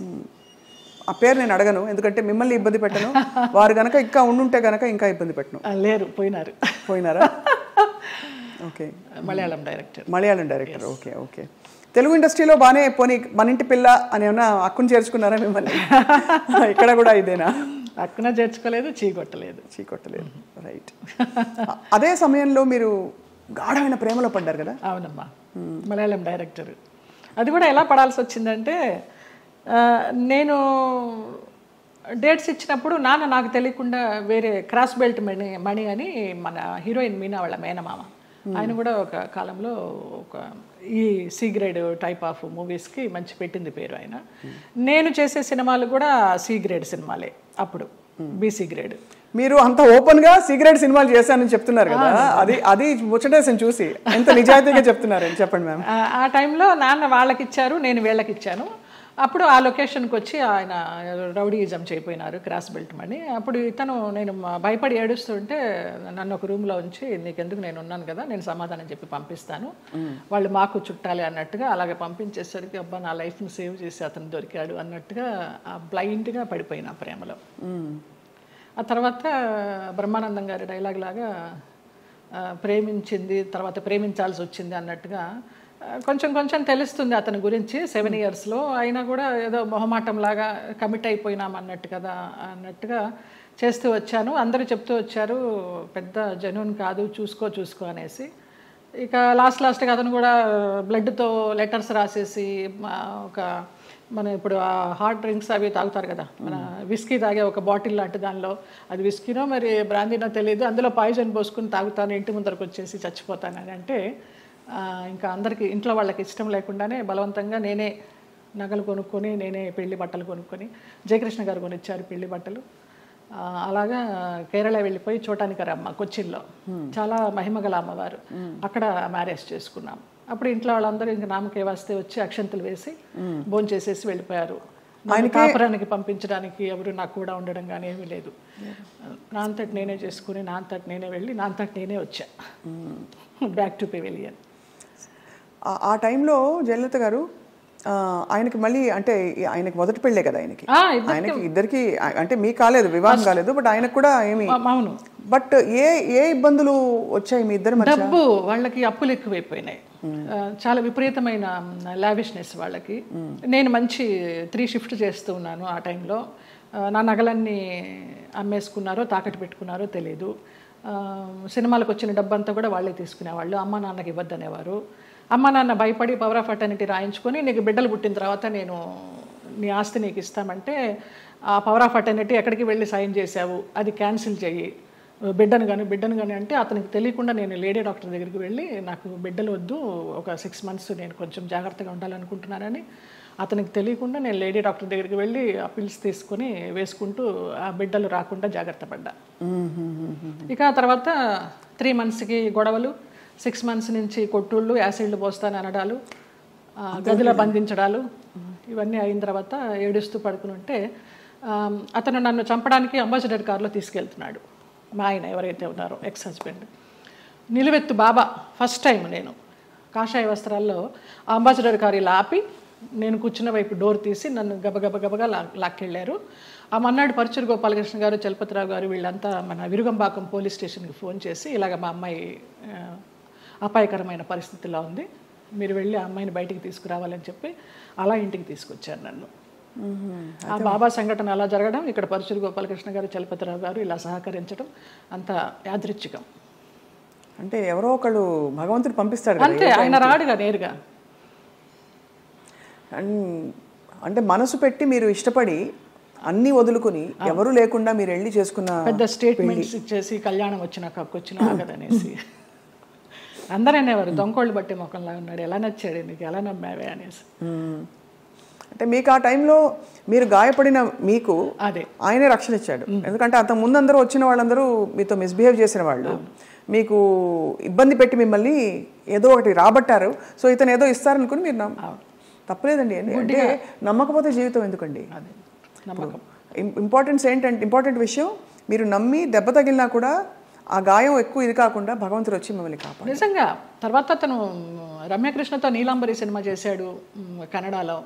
Speaker 1: ఆ పేరు నేను అడగను, ఎందుకంటే మిమ్మల్ని ఇబ్బంది పెట్టను. వారు గనక ఇంకా ఉండుంటే గనక ఇంకా ఇబ్బంది పెట్టను.
Speaker 2: లేరు, పోయినారా?
Speaker 1: Okay.
Speaker 2: Malayalam
Speaker 1: director. Okay. Telugu ఇండస్ట్రీలో బాగానే పోనీ మన ఇంటి పిల్ల అని ఏమన్నా అక్కును చేర్చుకున్నారా మిమ్మల్ని? ఇక్కడ కూడా ఇదేనా?
Speaker 2: అక్కున చేర్చుకోలేదు, చీకొట్టలేదు.
Speaker 1: రైట్. అదే సమయంలో మీరు గాఢమైన ప్రేమలో పడ్డారు కదా?
Speaker 2: అవునమ్మా. మలయాళం డైరెక్టర్. అది కూడా ఎలా పడాల్సి వచ్చిందంటే, నేను డేట్స్ ఇచ్చినప్పుడు నాన్న నాకు తెలియకుండా వేరే క్రాస్ బెల్ట్ మణి అని మన హీరోయిన్ మీనా వాళ్ళ మేనమామ, ఆయన కూడా ఒక కాలంలో ఒక ఈ సి గ్రేడ్ టైప్ ఆఫ్ మూవీస్కి మంచి పెట్టింది పేరు ఆయన. నేను చేసే సినిమాలు కూడా సి గ్రేడ్ సినిమాలే, అప్పుడు బీసీ గ్రేడ్.
Speaker 1: మీరు అంత ఓపెన్గా సి గ్రేడ్ సినిమాలు చేశానని చెప్తున్నారు కదా, అది ముచ్చటేసని చూసి ఎంత నిజాయితీగా చెప్తున్నారని చెప్పండి మ్యామ్.
Speaker 2: ఆ టైంలో నాన్న వాళ్ళకి ఇచ్చారు, నేను వీళ్ళకి ఇచ్చాను. అప్పుడు ఆ లొకేషన్కి వచ్చి ఆయన రౌడీయిజం చేయపోయినారు, క్రాస్ బెల్ట్ మని. అప్పుడు ఇతను నేను భయపడి ఏడుస్తుంటే నన్ను ఒక రూమ్లో ఉంచి నీకెందుకు, నేను ఉన్నాను కదా, నేను సమాధానం చెప్పి పంపిస్తాను, వాళ్ళు మాకు చుట్టాలి అన్నట్టుగా అలాగే పంపించేసరికి అబ్బా నా లైఫ్ని సేవ్ చేసి అతను దొరికాడు అన్నట్టుగా బ్లైండ్గా పడిపోయినా ప్రేమలో. ఆ తర్వాత బ్రహ్మానందం గారి డైలాగ్ లాగా ప్రేమించింది తర్వాత ప్రేమించాల్సి వచ్చింది అన్నట్టుగా కొంచెం కొంచెం తెలుస్తుంది అతని గురించి 7 ఇయర్స్లో. అయినా కూడా ఏదో మొహమాటంలాగా కమిట్ అయిపోయినాం అన్నట్టు కదా అన్నట్టుగా చేస్తూ వచ్చాను. అందరూ చెప్తూ వచ్చారు పెద్ద జెన్యూన్ కాదు, చూసుకో అనేసి. ఇక లాస్ట్గా అతను కూడా బ్లడ్తో లెటర్స్ రాసేసి ఒక మన ఇప్పుడు ఆ హాట్ డ్రింక్స్ అవి తాగుతారు కదా, మన విస్కీ తాగే ఒక బాటిల్ లాంటి దానిలో, అది విస్కీనో మరి బ్రాందీనో తెలియదు, అందులో పాయిజన్ పోసుకుని తాగుతాను, ఇంటి ముందరకు వచ్చేసి చచ్చిపోతానని అంటే ఇంకా అందరికీ ఇంట్లో వాళ్ళకి ఇష్టం లేకుండానే బలవంతంగా నేనే నగలు కొనుక్కొని నేనే పెళ్లి బట్టలు కొనుక్కొని, జయకృష్ణ గారు కొనిచ్చారు పెళ్లి బట్టలు. అలాగా కేరళ వెళ్ళిపోయి చూడటానికరమ్మ కొచ్చిన్లో, చాలా మహిమగల అమ్మవారు, అక్కడ మ్యారేజ్ చేసుకున్నాం. అప్పుడు ఇంట్లో వాళ్ళందరూ ఇంకా నామకే వస్తే వచ్చి అక్షంతలు వేసి భోంచేసేసి వెళ్ళిపోయారు. కాపురానికి పంపించడానికి ఎవరు నాకు కూడా ఉండడం కానీ ఏమీ లేదు. నా అంతటి నేనే చేసుకుని నా అంతటి నేనే వెళ్ళి నా అంతటి నేనే వచ్చా బ్యాక్ టు పెవిలియన్.
Speaker 1: ఆ టైంలో జయలలిత గారు ఆయనకి మళ్ళీ అంటే ఆయనకి మొదటి పెళ్ళే కదా, ఆయనకి ఇద్దరికి అంటే మీకు కాలేదు, వివాహం కాలేదు, బట్ ఆయనకు కూడా ఏమి.
Speaker 2: అవును.
Speaker 1: బట్ ఏ ఇబ్బందులు వచ్చాయి మీ ఇద్దరు మధ్య?
Speaker 2: డబ్బు, వాళ్ళకి అప్పులు ఎక్కువైపోయినాయి, చాలా విపరీతమైన లావిష్నెస్ వాళ్ళకి. నేను మంచి 3 షిఫ్ట్ చేస్తూ ఉన్నాను ఆ టైంలో. నా నగలన్నీ అమ్మేసుకున్నారో తాకట్టు పెట్టుకున్నారో తెలియదు. సినిమాలకు వచ్చిన డబ్బంతా కూడా వాళ్ళే తీసుకునేవాళ్ళు, అమ్మ నాన్నకి ఇవ్వద్దనేవారు. అమ్మ నాన్న భయపడి పవర్ ఆఫ్ అటర్నిటీ రాయించుకొని నీకు బిడ్డలు పుట్టిన తర్వాత నేను నీ ఆస్తి నీకు ఇస్తామంటే, ఆ పవర్ ఆఫ్ అటర్నిటీ ఎక్కడికి వెళ్ళి సైన్ చేశావు, అది క్యాన్సిల్ చెయ్యి, బిడ్డను కానీ అంటే అతనికి తెలియకుండా నేను లేడీ డాక్టర్ దగ్గరికి వెళ్ళి నాకు బిడ్డలు వద్దు, ఒక 6 మంత్స్ నేను కొంచెం జాగ్రత్తగా ఉండాలనుకుంటున్నానని అతనికి తెలియకుండా నేను లేడీ డాక్టర్ దగ్గరికి వెళ్ళి ఆ పిల్స్ తీసుకొని వేసుకుంటూ ఆ బిడ్డలు రాకుండా జాగ్రత్త పడ్డా. ఇక తర్వాత 3 మంత్స్కి గొడవలు, 6 మంత్స్ నుంచి కొట్టుళ్ళు, యాసిడ్లు పోస్తాను అనడాలు, గదిలో బంధించడాలు, ఇవన్నీ అయిన తర్వాత ఏడుస్తూ పడుకుని ఉంటే అతను నన్ను చంపడానికి అంబాసిడర్ కారులో తీసుకెళ్తున్నాడు. మా ఆయన ఎవరైతే ఉన్నారో ఎక్స్ హస్బెండ్ నిలువెత్తు బాబా. ఫస్ట్ టైం నేను కాషాయ వస్త్రాల్లో అంబాసిడర్ కారు ఇలా ఆపి నేను కూర్చున్న వైపు డోర్ తీసి నన్ను గబగబగా లాక్కెళ్ళారు. ఆ మన్నాడు పరుచూరు గోపాలకృష్ణ గారు, చలపతిరావు గారు వీళ్ళంతా మన విరుగంబాకం పోలీస్ స్టేషన్కి ఫోన్ చేసి ఇలాగ మా అమ్మాయి అపాయకరమైన పరిస్థితిలో ఉంది, మీరు వెళ్ళి ఆ అమ్మాయిని బయటికి తీసుకురావాలని చెప్పి అలా ఇంటికి తీసుకొచ్చారు నన్ను. ఆ బాబా సంఘటన అలా జరగడం, ఇక్కడ పరుచూరు గోపాలకృష్ణ గారు, చలపతిరావు గారు ఇలా సహకరించడం అంత యాదృచ్ఛికం.
Speaker 1: అంటే ఎవరో ఒకళ్ళు భగవంతుడు పంపిస్తాడు
Speaker 2: అంతే, ఆయన రాడుగా నేరుగా.
Speaker 1: అంటే మనసు పెట్టి మీరు ఇష్టపడి అన్నీ వదులుకుని ఎవరు లేకుండా మీరు వెళ్ళి చేసుకున్న
Speaker 2: పెద్ద స్టేట్మెంట్స్ ఇచ్చేసి కళ్యాణం వచ్చినాక వచ్చిన ఆగదనేసి అందరూ అనేవారు దొంగోళ్ళు బట్టి ముఖంలా ఉన్నాడు, ఎలా నచ్చాడు నీకు, ఎలా నమ్మావే అనేసి.
Speaker 1: అంటే మీకు ఆ టైంలో మీరు గాయపడిన మీకు
Speaker 2: అదే
Speaker 1: ఆయనే రక్షణ ఇచ్చాడు. ఎందుకంటే అంత ముందు అందరూ వచ్చిన వాళ్ళందరూ మీతో మిస్బిహేవ్ చేసిన వాళ్ళు, మీకు ఇబ్బంది పెట్టి మిమ్మల్ని ఏదో ఒకటి రాబట్టారు. సో ఇతను ఏదో ఇస్తారనుకుని మీరు తప్పలేదండి. అంటే నమ్మకపోతే జీవితం ఎందుకండి? ఇంపార్టెంట్ విషయం, మీరు నమ్మి దెబ్బ తగిలినా కూడా ఆ గాయం ఎక్కువ ఇది కాకుండా భగవంతుడు వచ్చి మిమ్మల్ని కాపాడు.
Speaker 2: నిజంగా తర్వాత అతను రమ్యకృష్ణతో నీలాంబరి సినిమా చేశాడు కన్నడలో.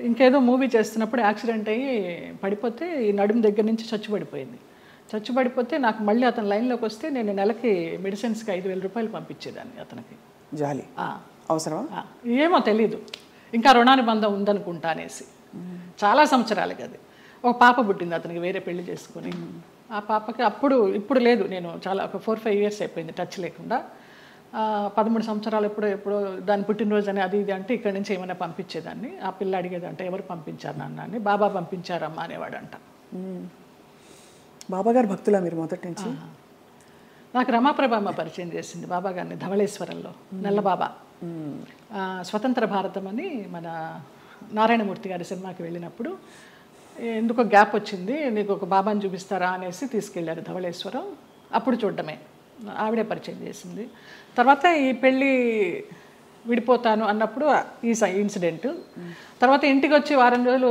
Speaker 2: ఇంకేదో మూవీ చేస్తున్నప్పుడు యాక్సిడెంట్ అయ్యి పడిపోతే ఈ నడుము దగ్గర నుంచి చచ్చుపడిపోతే నాకు మళ్ళీ అతను లైన్లోకి వస్తే నేను నెలకి మెడిసిన్స్కి 5,000 రూపాయలు పంపించేదాన్ని అతనికి.
Speaker 1: జాలి అవసరమా
Speaker 2: ఏమో తెలీదు, ఇంకా రుణానుబంధం ఉందనుకుంటా అనేసి. చాలా సంవత్సరాలకి అది. ఒక పాప పుట్టింది అతనికి, వేరే పెళ్లి చేసుకుని. ఆ పాపకి ఇప్పుడు లేదు, నేను చాలా ఒక 4-5 ఇయర్స్ అయిపోయింది టచ్ లేకుండా. 13 సంవత్సరాలు ఎప్పుడో దాని పుట్టినరోజు అని అది ఇది అంటే ఇక్కడి నుంచి ఏమైనా పంపించేదాన్ని. ఆ పిల్ల అడిగేదంటే ఎవరు పంపించారు నాన్న అని. బాబా పంపించారమ్మా అనేవాడంట.
Speaker 1: బాబాగారు భక్తులా మీరు మొదటి నుంచి?
Speaker 2: నాకు రమాప్రభమ్మ పరిచయం చేసింది బాబా గారిని ధవళేశ్వరంలో, నల్లబాబా. స్వతంత్ర భారతం అని మన నారాయణమూర్తి గారి సినిమాకి వెళ్ళినప్పుడు ఎందుకో గ్యాప్ వచ్చింది, నీకు ఒక బాబాని చూపిస్తారా అనేసి తీసుకెళ్ళారు ధవళేశ్వరం. అప్పుడు చూడడమే, ఆవిడే పరిచయం చేసింది. తర్వాత ఈ పెళ్ళి విడిపోతాను అన్నప్పుడు ఈ ఇన్సిడెంట్. తర్వాత ఇంటికి వచ్చి వారం రోజులు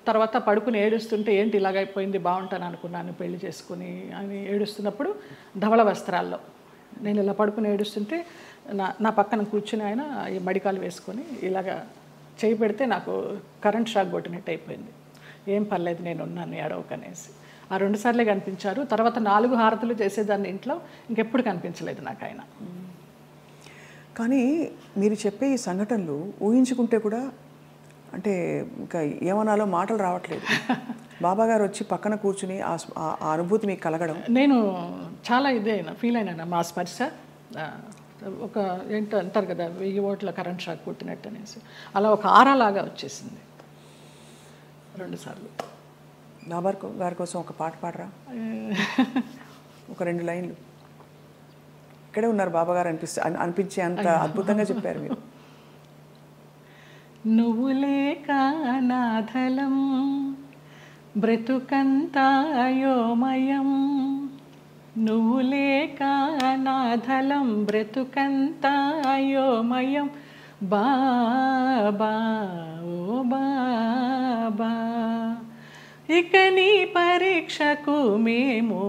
Speaker 2: తర్వాత పడుకుని ఏడుస్తుంటే ఏంటి ఇలాగైపోయింది, బాగుంటాను అనుకున్నాను పెళ్లి చేసుకుని అని ఏడుస్తున్నప్పుడు ధవళ వస్త్రాల్లో నేను ఇలా పడుకుని ఏడుస్తుంటే నా పక్కన కూర్చుని ఆయన ఈ మడికాలు వేసుకొని ఇలాగా చేయి పెడితే నాకు కరెంట్ షాక్ కొట్టినట్టు అయిపోయింది. ఏం పర్లేదు నేను ఉన్నాను ఏడవకనేసి. ఆ 2 సార్లే కనిపించారు. తర్వాత 4 హారతులు చేసేదాన్ని ఇంట్లో, ఇంకెప్పుడు కనిపించలేదు నాకు ఆయన.
Speaker 1: కానీ మీరు చెప్పే ఈ సంఘటనలు ఊహించుకుంటే కూడా అంటే ఇంకా ఏమనాలో మాటలు రావట్లేదు. బాబా గారు వచ్చి పక్కన కూర్చుని ఆ అనుభూతి మీకు కలగడం,
Speaker 2: నేను చాలా ఫీల్ అయినా. మా స్పర్శ ఒక ఏంటో అంటారు కదా 1000 ఓట్ల కరెంట్ షాక్ కొట్టినట్టు అనేసి, అలా ఒక ఆరాలాగా వచ్చేసింది 2 సార్లు.
Speaker 1: బాబా గారి కోసం ఒక పాట పాడరా, ఒక 2 లైన్లు. ఇక్కడే ఉన్నారు బాబా గారు అనిపించే అంత అద్భుతంగా చెప్పారు మీరు.
Speaker 2: నువ్వు లేక నాథలం బ్రతుకంతా అయోమయం, నువ్వు లేక నాథలం బ్రతుకంతా అయోమయం, బాబా ఓ బాబా ఇక నీ పరీక్షకు మేము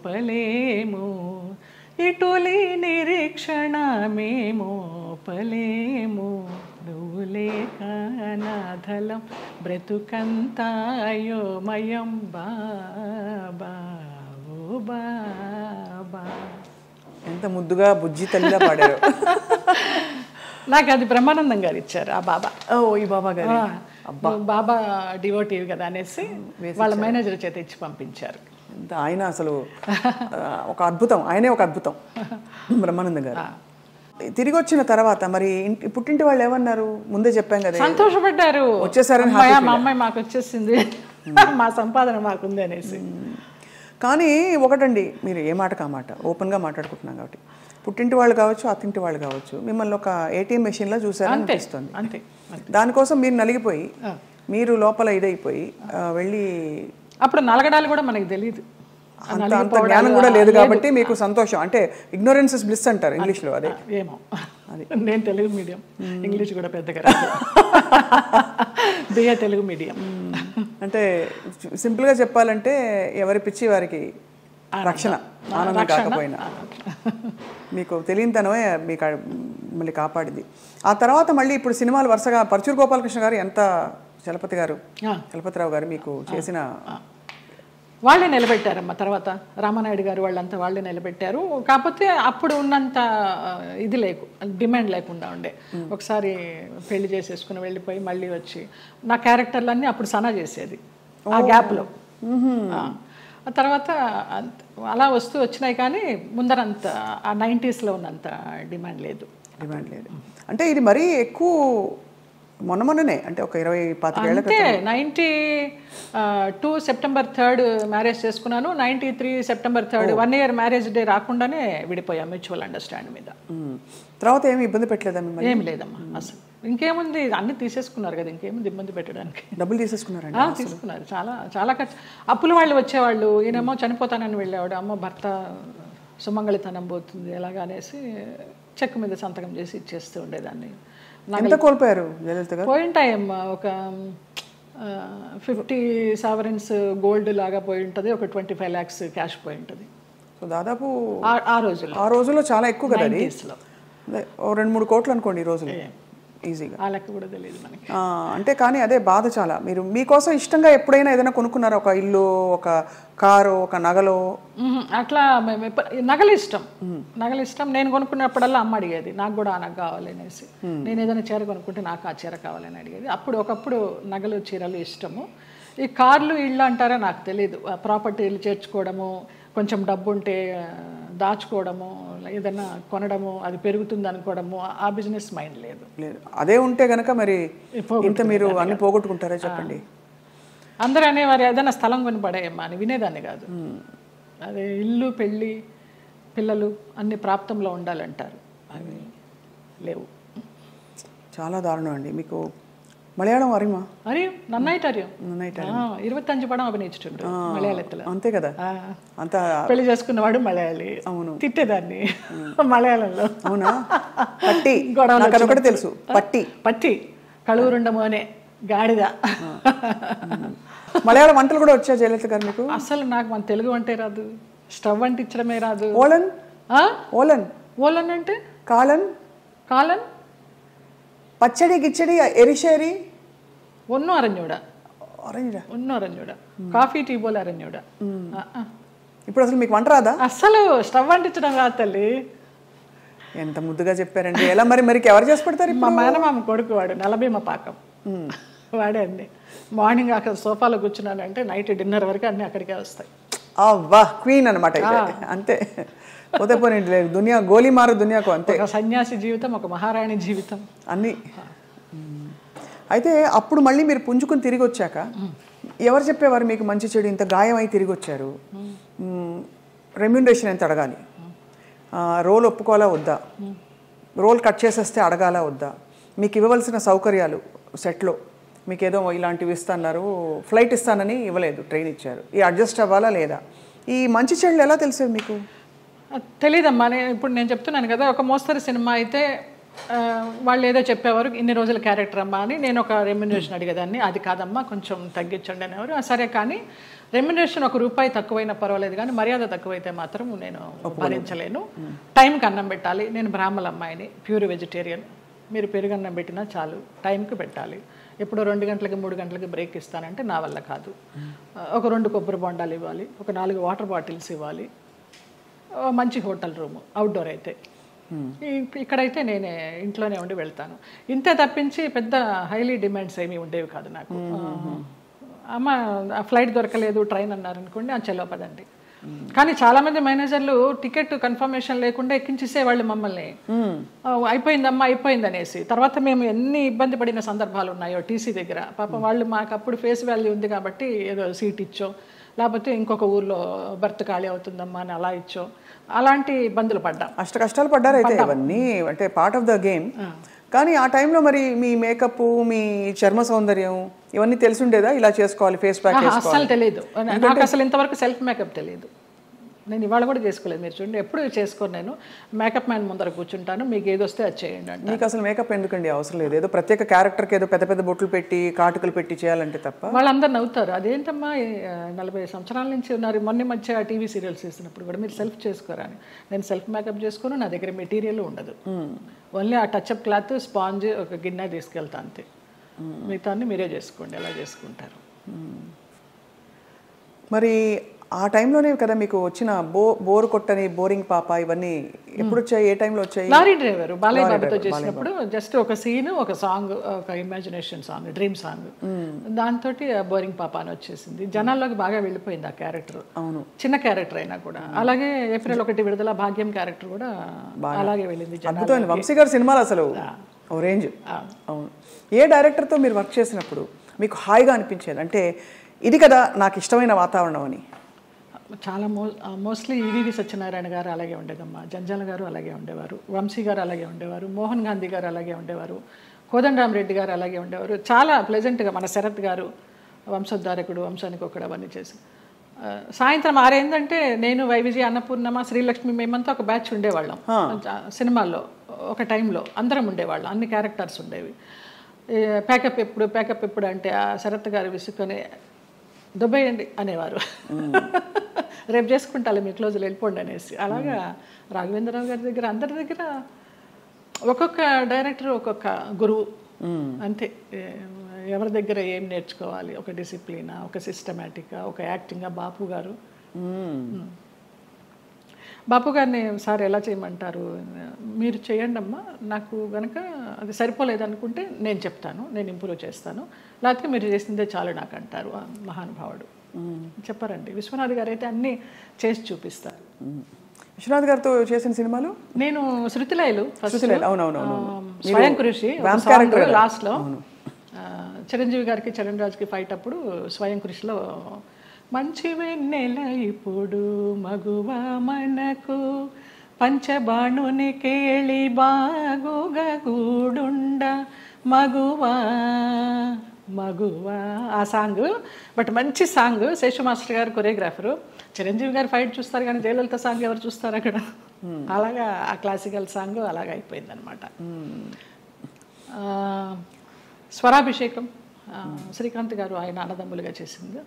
Speaker 2: పలేము, ఇటులి నిరీక్షణ మేము పలేము, నువ్వు లేక నాథలం బ్రతుకంతా అయోమయం, బాబా ఓ బాబా.
Speaker 1: ఎంత ముద్దుగా బుజ్జి తల్లిగా పాడారు.
Speaker 2: నాకు అది బ్రహ్మానందం గారు ఇచ్చారు ఆ బాబా.
Speaker 1: ఈ బాబా గారు
Speaker 2: బాబా డివోటివ్ కదా అనేసి వాళ్ళ మేనేజర్ చేత ఇచ్చి పంపించారు.
Speaker 1: ఆయన అసలు ఒక అద్భుతం, ఆయనే ఒక అద్భుతం బ్రహ్మానందం గారు. తిరిగి వచ్చిన తర్వాత మరి పుట్టింటి వాళ్ళు ఏమన్నారు? ముందే చెప్పాం కదా,
Speaker 2: సంతోషపడ్డారు,
Speaker 1: వచ్చేసారని.
Speaker 2: మా అమ్మాయి మాకు వచ్చేసింది, మా సంపాదన మాకుంది అనేసి.
Speaker 1: కానీ ఒకటండి, మీరు ఏ మాట కామాట ఓపెన్గా మాట్లాడుకుంటున్నాం కాబట్టి, పుట్టింటి వాళ్ళు కావచ్చు అత్తింటి వాళ్ళు కావచ్చు మిమ్మల్ని ఒక ఏటీఎం మెషిన్లో చూసారని అనిపిస్తుంది.
Speaker 2: అంతే.
Speaker 1: దానికోసం మీరు నలిగిపోయి, మీరు లోపల ఇదైపోయి వెళ్ళి,
Speaker 2: అప్పుడు నలగడాలు కూడా మనకి తెలియదు,
Speaker 1: అంత జ్ఞానం కూడా లేదు కాబట్టి మీకు సంతోషం. అంటే ఇగ్నోరెన్స్ ఇస్ బ్లిస్ అంటారు ఇంగ్లీష్లో. అదే
Speaker 2: ఏమో, నేను తెలుగు మీడియం, ఇంగ్లీష్ కూడా పెద్దగా రాదు, బిఏ తెలుగు మీడియం.
Speaker 1: అంటే సింపుల్గా చెప్పాలంటే ఎవరి పిచ్చి వారికి రక్షణ, ఆనందం కాకపోయినా. మీకు తెలియనితనమే మీకు మళ్ళీ కాపాడింది. ఆ తర్వాత మళ్ళీ ఇప్పుడు సినిమాలు వరుసగా పరచూరు గోపాలకృష్ణ గారు, ఎంత చలపతిరావు గారు మీకు చేసిన,
Speaker 2: వాళ్ళే నిలబెట్టారమ్మా. తర్వాత రామానాయుడు గారు వాళ్ళంతా వాళ్ళే నిలబెట్టారు. కాకపోతే అప్పుడు ఉన్నంత ఇది డిమాండ్ లేకుండా ఉండే. ఒకసారి పెళ్లి చేసేసుకుని వెళ్ళిపోయి మళ్ళీ వచ్చి నా క్యారెక్టర్లన్నీ అప్పుడు సనా చేసేది ఆ గ్యాప్లో. ఆ తర్వాత అలా వస్తూ వచ్చినాయి, కానీ ముందరంత ఆ 90sలో ఉన్నంత డిమాండ్ లేదు.
Speaker 1: అంటే ఇది మరీ ఎక్కువ మొన్ననే, అంటే ఒక 20-25 ఏళ్ళ
Speaker 2: అంటే 92 సెప్టెంబర్ 3 మ్యారేజ్ చేసుకున్నాను. 93 సెప్టెంబర్ 3 1 year మ్యారేజ్ డే రాకుండానే విడిపోయాం మ్యూచువల్ అండర్స్టాండ్ మీద.
Speaker 1: తర్వాత ఏమి ఇబ్బంది పెట్టలేదా మిమ్మల్ని?
Speaker 2: ఏమి లేదమ్మా అసలు. ఇంకేముంది, అన్ని తీసేసుకున్నారు కదా, ఇంకేముంది ఇబ్బంది పెట్టడానికి.
Speaker 1: డబ్బులు తీసేసుకున్నారండి?
Speaker 2: తీసుకున్నారు, చాలా చాలా ఖర్చు. అప్పుల వాళ్ళు వచ్చేవాళ్ళు, ఈయనేమో చనిపోతానని వెళ్ళేవాడు, అమ్మ భర్త సుమంగళితనం పోతుంది ఎలాగా అనేసి చెక్ మీద సంతకం చేసి ఇచ్చేస్తూ ఉండేదాన్ని.
Speaker 1: ఎంత కోల్పోయారు జయలలిత గారు?
Speaker 2: పోయింటాయమ్మా, ఒక 50 sovereigns గోల్డ్ లాగా పోయి ఉంటుంది, ఒక 25 lakhs క్యాష్ పోయి ఉంటుంది.
Speaker 1: సో దాదాపు
Speaker 2: ఆ రోజుల్లో
Speaker 1: చాలా ఎక్కువ కదా,
Speaker 2: 90sలో
Speaker 1: 2-3 కోట్లు అనుకోండి ఈ రోజులు ఈజీగా.
Speaker 2: ఆ లెక్క కూడా తెలియదు మనకి.
Speaker 1: అంటే కానీ అదే బాధ చాలా. మీరు మీకోసం ఇష్టంగా ఎప్పుడైనా ఏదైనా కొనుక్కున్నారా? ఒక ఇల్లు, ఒక కారు, ఒక నగలు?
Speaker 2: అట్లా నగలు ఇష్టం. నేను కొనుక్కున్నప్పుడల్లా అమ్మ అడిగేది నాకు కూడా ఆ నగ కావాలి అనేసి. నేను ఏదైనా చీర కొనుక్కుంటే నాకు ఆ చీర కావాలని అడిగేది. ఒకప్పుడు నగలు చీరలు ఇష్టము. ఈ కార్లు ఇళ్ళు అంటారా నాకు తెలియదు. ప్రాపర్టీలు చేర్చుకోవడము, కొంచెం డబ్బు ఉంటే దాచుకోవడము, ఏదైనా కొనడము, అది పెరుగుతుంది అనుకోవడము, ఆ బిజినెస్ మైండ్ లేదు.
Speaker 1: అదే ఉంటే కనుక మరి ఇంత మీరు అన్ని పోగొట్టుకుంటారా చెప్పండి.
Speaker 2: అందరూ అనేవారు ఏదైనా స్థలం కొని పడేయమ్మా అని, వినేదాన్ని కాదు. అదే ఇల్లు, పెళ్ళి, పిల్లలు అన్ని ప్రాప్తంలో ఉండాలంటారు, అవి లేవు.
Speaker 1: చాలా దారుణం అండి. మీకు മലയാളം അറിയുമോ?
Speaker 2: അറിയും, നന്നായിട്ട് അറിയും.
Speaker 1: നന്നായിട്ട്
Speaker 2: 25 പടം అభినయించుండు మలయాళത്തിൽ.
Speaker 1: అంతే కదా. అంత
Speaker 2: పెళ్లి చేసుకున్నవాడు మలయాళి. అవును, తిట్టేదాన్ని మలయాళంలో.
Speaker 1: అవునా? పట్టి గొడవలు ఒకటి తెలుసు, పట్టి
Speaker 2: పట్టి కళూరుండ మోనే గాడిద.
Speaker 1: మలయాళ వంటలు కూడా వచ్చా జయలలిత గారు మీకు?
Speaker 2: అసలు నాకు మన తెలుగు వంటే రాదు, స్టవ్ అంటించడమే రాదు.
Speaker 1: ఓలన్ ఓలన్
Speaker 2: ఓలన్ అంటే
Speaker 1: కాలన్
Speaker 2: కాలన్
Speaker 1: പച്ചടി കിച്ചടി എരിശ്ശേരി
Speaker 2: ഒന്നും അറിഞ്ഞൂടാ. ഒന്നും അറിഞ്ഞൂടാ. కాఫీ టీ పోలే അറിഞ്ഞൂടാ.
Speaker 1: ఇప్పుడు అసలు మీకు వంట రాదా?
Speaker 2: అసలు స్టవ్ అంటించడం రాదు తల్లి.
Speaker 1: ఎంత ముద్దుగా చెప్పారండి. ఎలా మరి మరి ఎవరు చేసి పెడతారు?
Speaker 2: మా మేనమామ కొడుకు వాడు, నలభీమ పాకం వాడే అండి. మార్నింగ్ అక్కడ సోఫాలో కూర్చున్నానంటే నైట్ డిన్నర్ వరకు అన్నీ అక్కడికే వస్తాయి.
Speaker 1: అవ్వా, క్వీన్ అనమాట అంతే. పోతే పోనీ దునియా గోలీ మారు దునియాకు అంతే.
Speaker 2: ఒక సన్యాసి జీవితం, ఒక మహారాణి జీవితం
Speaker 1: అన్నీ. అయితే అప్పుడు మళ్ళీ మీరు పుంజుకుని తిరిగి వచ్చాక ఎవరు చెప్పేవారు మీకు మంచి చెడు ఇంత గాయం అయి తిరిగి వచ్చారు, రెమ్యూనరేషన్ ఎంత అడగాలి, రోల్ ఒప్పుకోవాలా వద్దా, రోల్ కట్ చేసేస్తే అడగాలా వద్దా, మీకు ఇవ్వవలసిన సౌకర్యాలు సెట్లో మీకు ఏదో ఇలాంటివి ఇస్తున్నారు, ఫ్లైట్ ఇస్తానని ఇవ్వలేదు, ట్రైన్ ఇచ్చారు, ఈ అడ్జస్ట్ అవ్వాలా లేదా, ఈ మంచి చెడులు ఎలా తెలిసేది మీకు?
Speaker 2: తెలీదమ్మా. ఇప్పుడు నేను చెప్తున్నాను కదా, ఒక మోస్తరు సినిమా అయితే వాళ్ళు ఏదో చెప్పేవారు, ఇన్ని రోజుల క్యారెక్టర్ అమ్మా అని. నేను ఒక రెమ్యునరేషన్ అడిగేదాన్ని, అది కాదమ్మా కొంచెం తగ్గించండి అనేవారు. సరే, కానీ రెమ్యునరేషన్ ₹1 తక్కువైనా పర్వాలేదు, కానీ మర్యాద తక్కువైతే మాత్రం నేను భరించలేను. టైంకి అన్నం పెట్టాలి. నేను బ్రాహ్మణ అమ్మాయిని, ప్యూర్ వెజిటేరియన్. మీరు పెరుగన్నం పెట్టినా చాలు, టైంకి పెట్టాలి. ఎప్పుడు 2 గంటలకి 3 గంటలకి బ్రేక్ ఇస్తానంటే నా వల్ల కాదు. ఒక 2 కొబ్బరి బొండాలు ఇవ్వాలి, ఒక 4 వాటర్ బాటిల్స్ ఇవ్వాలి, మంచి హోటల్ రూము, అవుట్డోర్ అయితే. ఇక్కడైతే నేనే ఇంట్లోనే ఉండి వెళ్తాను. ఇంతే తప్పించి పెద్ద హైలీ డిమాండ్స్ ఏమీ ఉండేవి కాదు నాకు. అమ్మ ఫ్లైట్ దొరకలేదు, ట్రైన్ అన్నారనుకోండి, చెలో పదండి. కానీ చాలామంది మేనేజర్లు టికెట్ కన్ఫర్మేషన్ లేకుండా ఎక్కించేసేవాళ్ళు మమ్మల్ని. అయిపోయిందమ్మా అయిపోయింది అనేసి. తర్వాత మేము ఎన్ని ఇబ్బంది పడిన సందర్భాలు ఉన్నాయో టీసీ దగ్గర. పాపం వాళ్ళు మాకు అప్పుడు ఫేస్ వాల్యూ ఉంది కాబట్టి ఏదో సీట్ ఇచ్చో, లేకపోతే ఇంకొక ఊర్లో బర్త్ ఖాళీ అవుతుందమ్మా అని అలా ఇచ్చో, అలాంటి ఇబ్బందులు పడ్డాం.
Speaker 1: అష్ట కష్టాలు పడ్డారు అయితే. ఇవన్నీ అంటే పార్ట్ ఆఫ్ ద గేమ్. కానీ ఆ టైంలో మరి మీ మేకప్, మీ చర్మ సౌందర్యం ఇవన్నీ తెలిసిండేదా? ఇలా చేసుకోవాలి, ఫేస్ ప్యాక్ చేసుకోవాలి?
Speaker 2: అసలు తెలియదు నాకు. అసలు ఇంతవరకు సెల్ఫ్ మేకప్ తెలియదు. నేను ఇవాళ కూడా చేసుకోలేదు. మీరు చూడండి, ఎప్పుడు చేసుకోను. నేను మేకప్ మ్యాన్ ముందర కూర్చుంటాను, మీకు ఏది వస్తే అది చేయండి అంటే.
Speaker 1: మీకు అసలు మేకప్ ఎందుకండి అవసరం లేదు? ఏదో ప్రత్యేక క్యారెక్టర్కి ఏదో పెద్ద పెద్ద బొట్లు పెట్టి కాటుకలు పెట్టి చేయాలంటే తప్ప.
Speaker 2: వాళ్ళందరూ నవ్వుతారు. అదేంటమ్మా 40 సంవత్సరాల నుంచి ఉన్నారు, మొన్న మధ్య టీవీ సీరియల్స్ చేసినప్పుడు కూడా మీరు సెల్ఫ్ చేసుకోరా అని. నేను సెల్ఫ్ మేకప్ చేసుకోను, నా దగ్గర మెటీరియల్ ఉండదు. ఓన్లీ ఆ టచ్అప్ క్లాత్, స్పాంజ్, ఒక గిన్నె తీసుకెళ్తా అంతే. మిగతాన్ని మీరే చేసుకోండి, ఎలా చేసుకుంటారు.
Speaker 1: మరి ఆ టైంలోనే కదా మీకు వచ్చిన బోరు కొట్టని, బోరింగ్ పాప, ఇవన్నీ ఎప్పుడు వచ్చాయి? ఏ టైంలో వచ్చాయి?
Speaker 2: లారీ డ్రైవర్ బాలయ్య బాబుతో చేసినప్పుడు జస్ట్ ఒక సీన్, ఒక సాంగ్, ఒక ఇమాజినేషన్ సాంగ్, డ్రీమ్ సాంగ్, దాంతో బోరింగ్ పాప అని వచ్చేసింది. జనాల్లోకి బాగా వెళ్ళిపోయింది ఆ క్యారెక్టర్. అవును, చిన్న క్యారెక్టర్ అయినా కూడా. అలాగే ఏప్రిల్ 1 విడుదల భాగ్యం క్యారెక్టర్ కూడా అలాగే వెళ్ళింది.
Speaker 1: అద్భుతమైన వంశీ గారి సినిమాలు అసలు ఓ రేంజ్. అవును. ఏ డైరెక్టర్తో మీరు వర్క్ చేసినప్పుడు మీకు హాయిగా అనిపించేది, అంటే ఇది కదా నాకు ఇష్టమైన వాతావరణం అని?
Speaker 2: చాలా మోస్ట్లీ ఈవీవి సత్యనారాయణ గారు అలాగే ఉండేదమ్మా, జంజాల గారు అలాగే ఉండేవారు, వంశీ గారు అలాగే ఉండేవారు, మోహన్ గాంధీ గారు అలాగే ఉండేవారు, కోదండరామరెడ్డి గారు అలాగే ఉండేవారు. చాలా ప్లెజెంట్గా. మన శరత్ గారు వంశోద్ధారకుడు, వంశానికి ఒకడు, అవన్నీ చేసి సాయంత్రం 6 అయిందంటే నేను, వైవిజయ, అన్నపూర్ణమ్మ, శ్రీలక్ష్మి, మేమంతా ఒక బ్యాచ్ ఉండేవాళ్ళం సినిమాల్లో. ఒక టైంలో అందరం ఉండేవాళ్ళం, అన్ని క్యారెక్టర్స్ ఉండేవి. ప్యాకప్ ఎప్పుడు అంటే ఆ శరత్ గారు విసుకొని దుబ్బేయండి అనేవారు. రేపు చేసుకుంటాలి మీ క్లోజులు, వెళ్ళిపోండి అనేసి. అలాగా రాఘవేంద్రరావు గారి దగ్గర, అందరి దగ్గర ఒక్కొక్క డైరెక్టర్ ఒక్కొక్క గురువు అంతే. ఎవరి దగ్గర ఏం నేర్చుకోవాలి, ఒక డిసిప్లినా, ఒక సిస్టమేటిక్గా, ఒక యాక్టింగ్గా. బాపు గారిని సార్ ఎలా చేయమంటారు, మీరు చేయండి అమ్మా, నాకు కనుక అది సరిపోలేదు అనుకుంటే నేను చెప్తాను, నేను ఇంప్రూవ్ చేస్తాను, లేకపోతే మీరు చేసిందే చాలు నాకు అంటారు. మహానుభావుడు చెప్పారండి. విశ్వనాథ్ గారు అయితే అన్నీ చేసి చూపిస్తారు.
Speaker 1: విశ్వనాథ్ గారితో చేసిన సినిమాలు నేను
Speaker 2: శృతిలయలు,
Speaker 1: స్వయం
Speaker 2: స్వయం కృషి లాస్ట్లో, చిరంజీవి గారికి చరణ్ రాజ్కి ఫైట్ అప్పుడు స్వయం కృషిలో మంచి వెన్నెల ఇప్పుడు మగువ మనకు పంచబాణుని కేళి బాగుగా గూడుండ మగువా మగువా ఆ సాంగ్. బట్ మంచి సాంగ్. శేషు మాస్టర్ గారు కొరియోగ్రాఫరు. చిరంజీవి గారు ఫైట్ చూస్తారు కానీ జయలలిత సాంగ్ ఎవరు చూస్తారు అక్కడ? అలాగా ఆ క్లాసికల్ సాంగ్ అలాగా అయిపోయింది అనమాట. స్వరాభిషేకం శ్రీకాంత్ గారు ఆయన అన్నదమ్ములుగా చేసింది,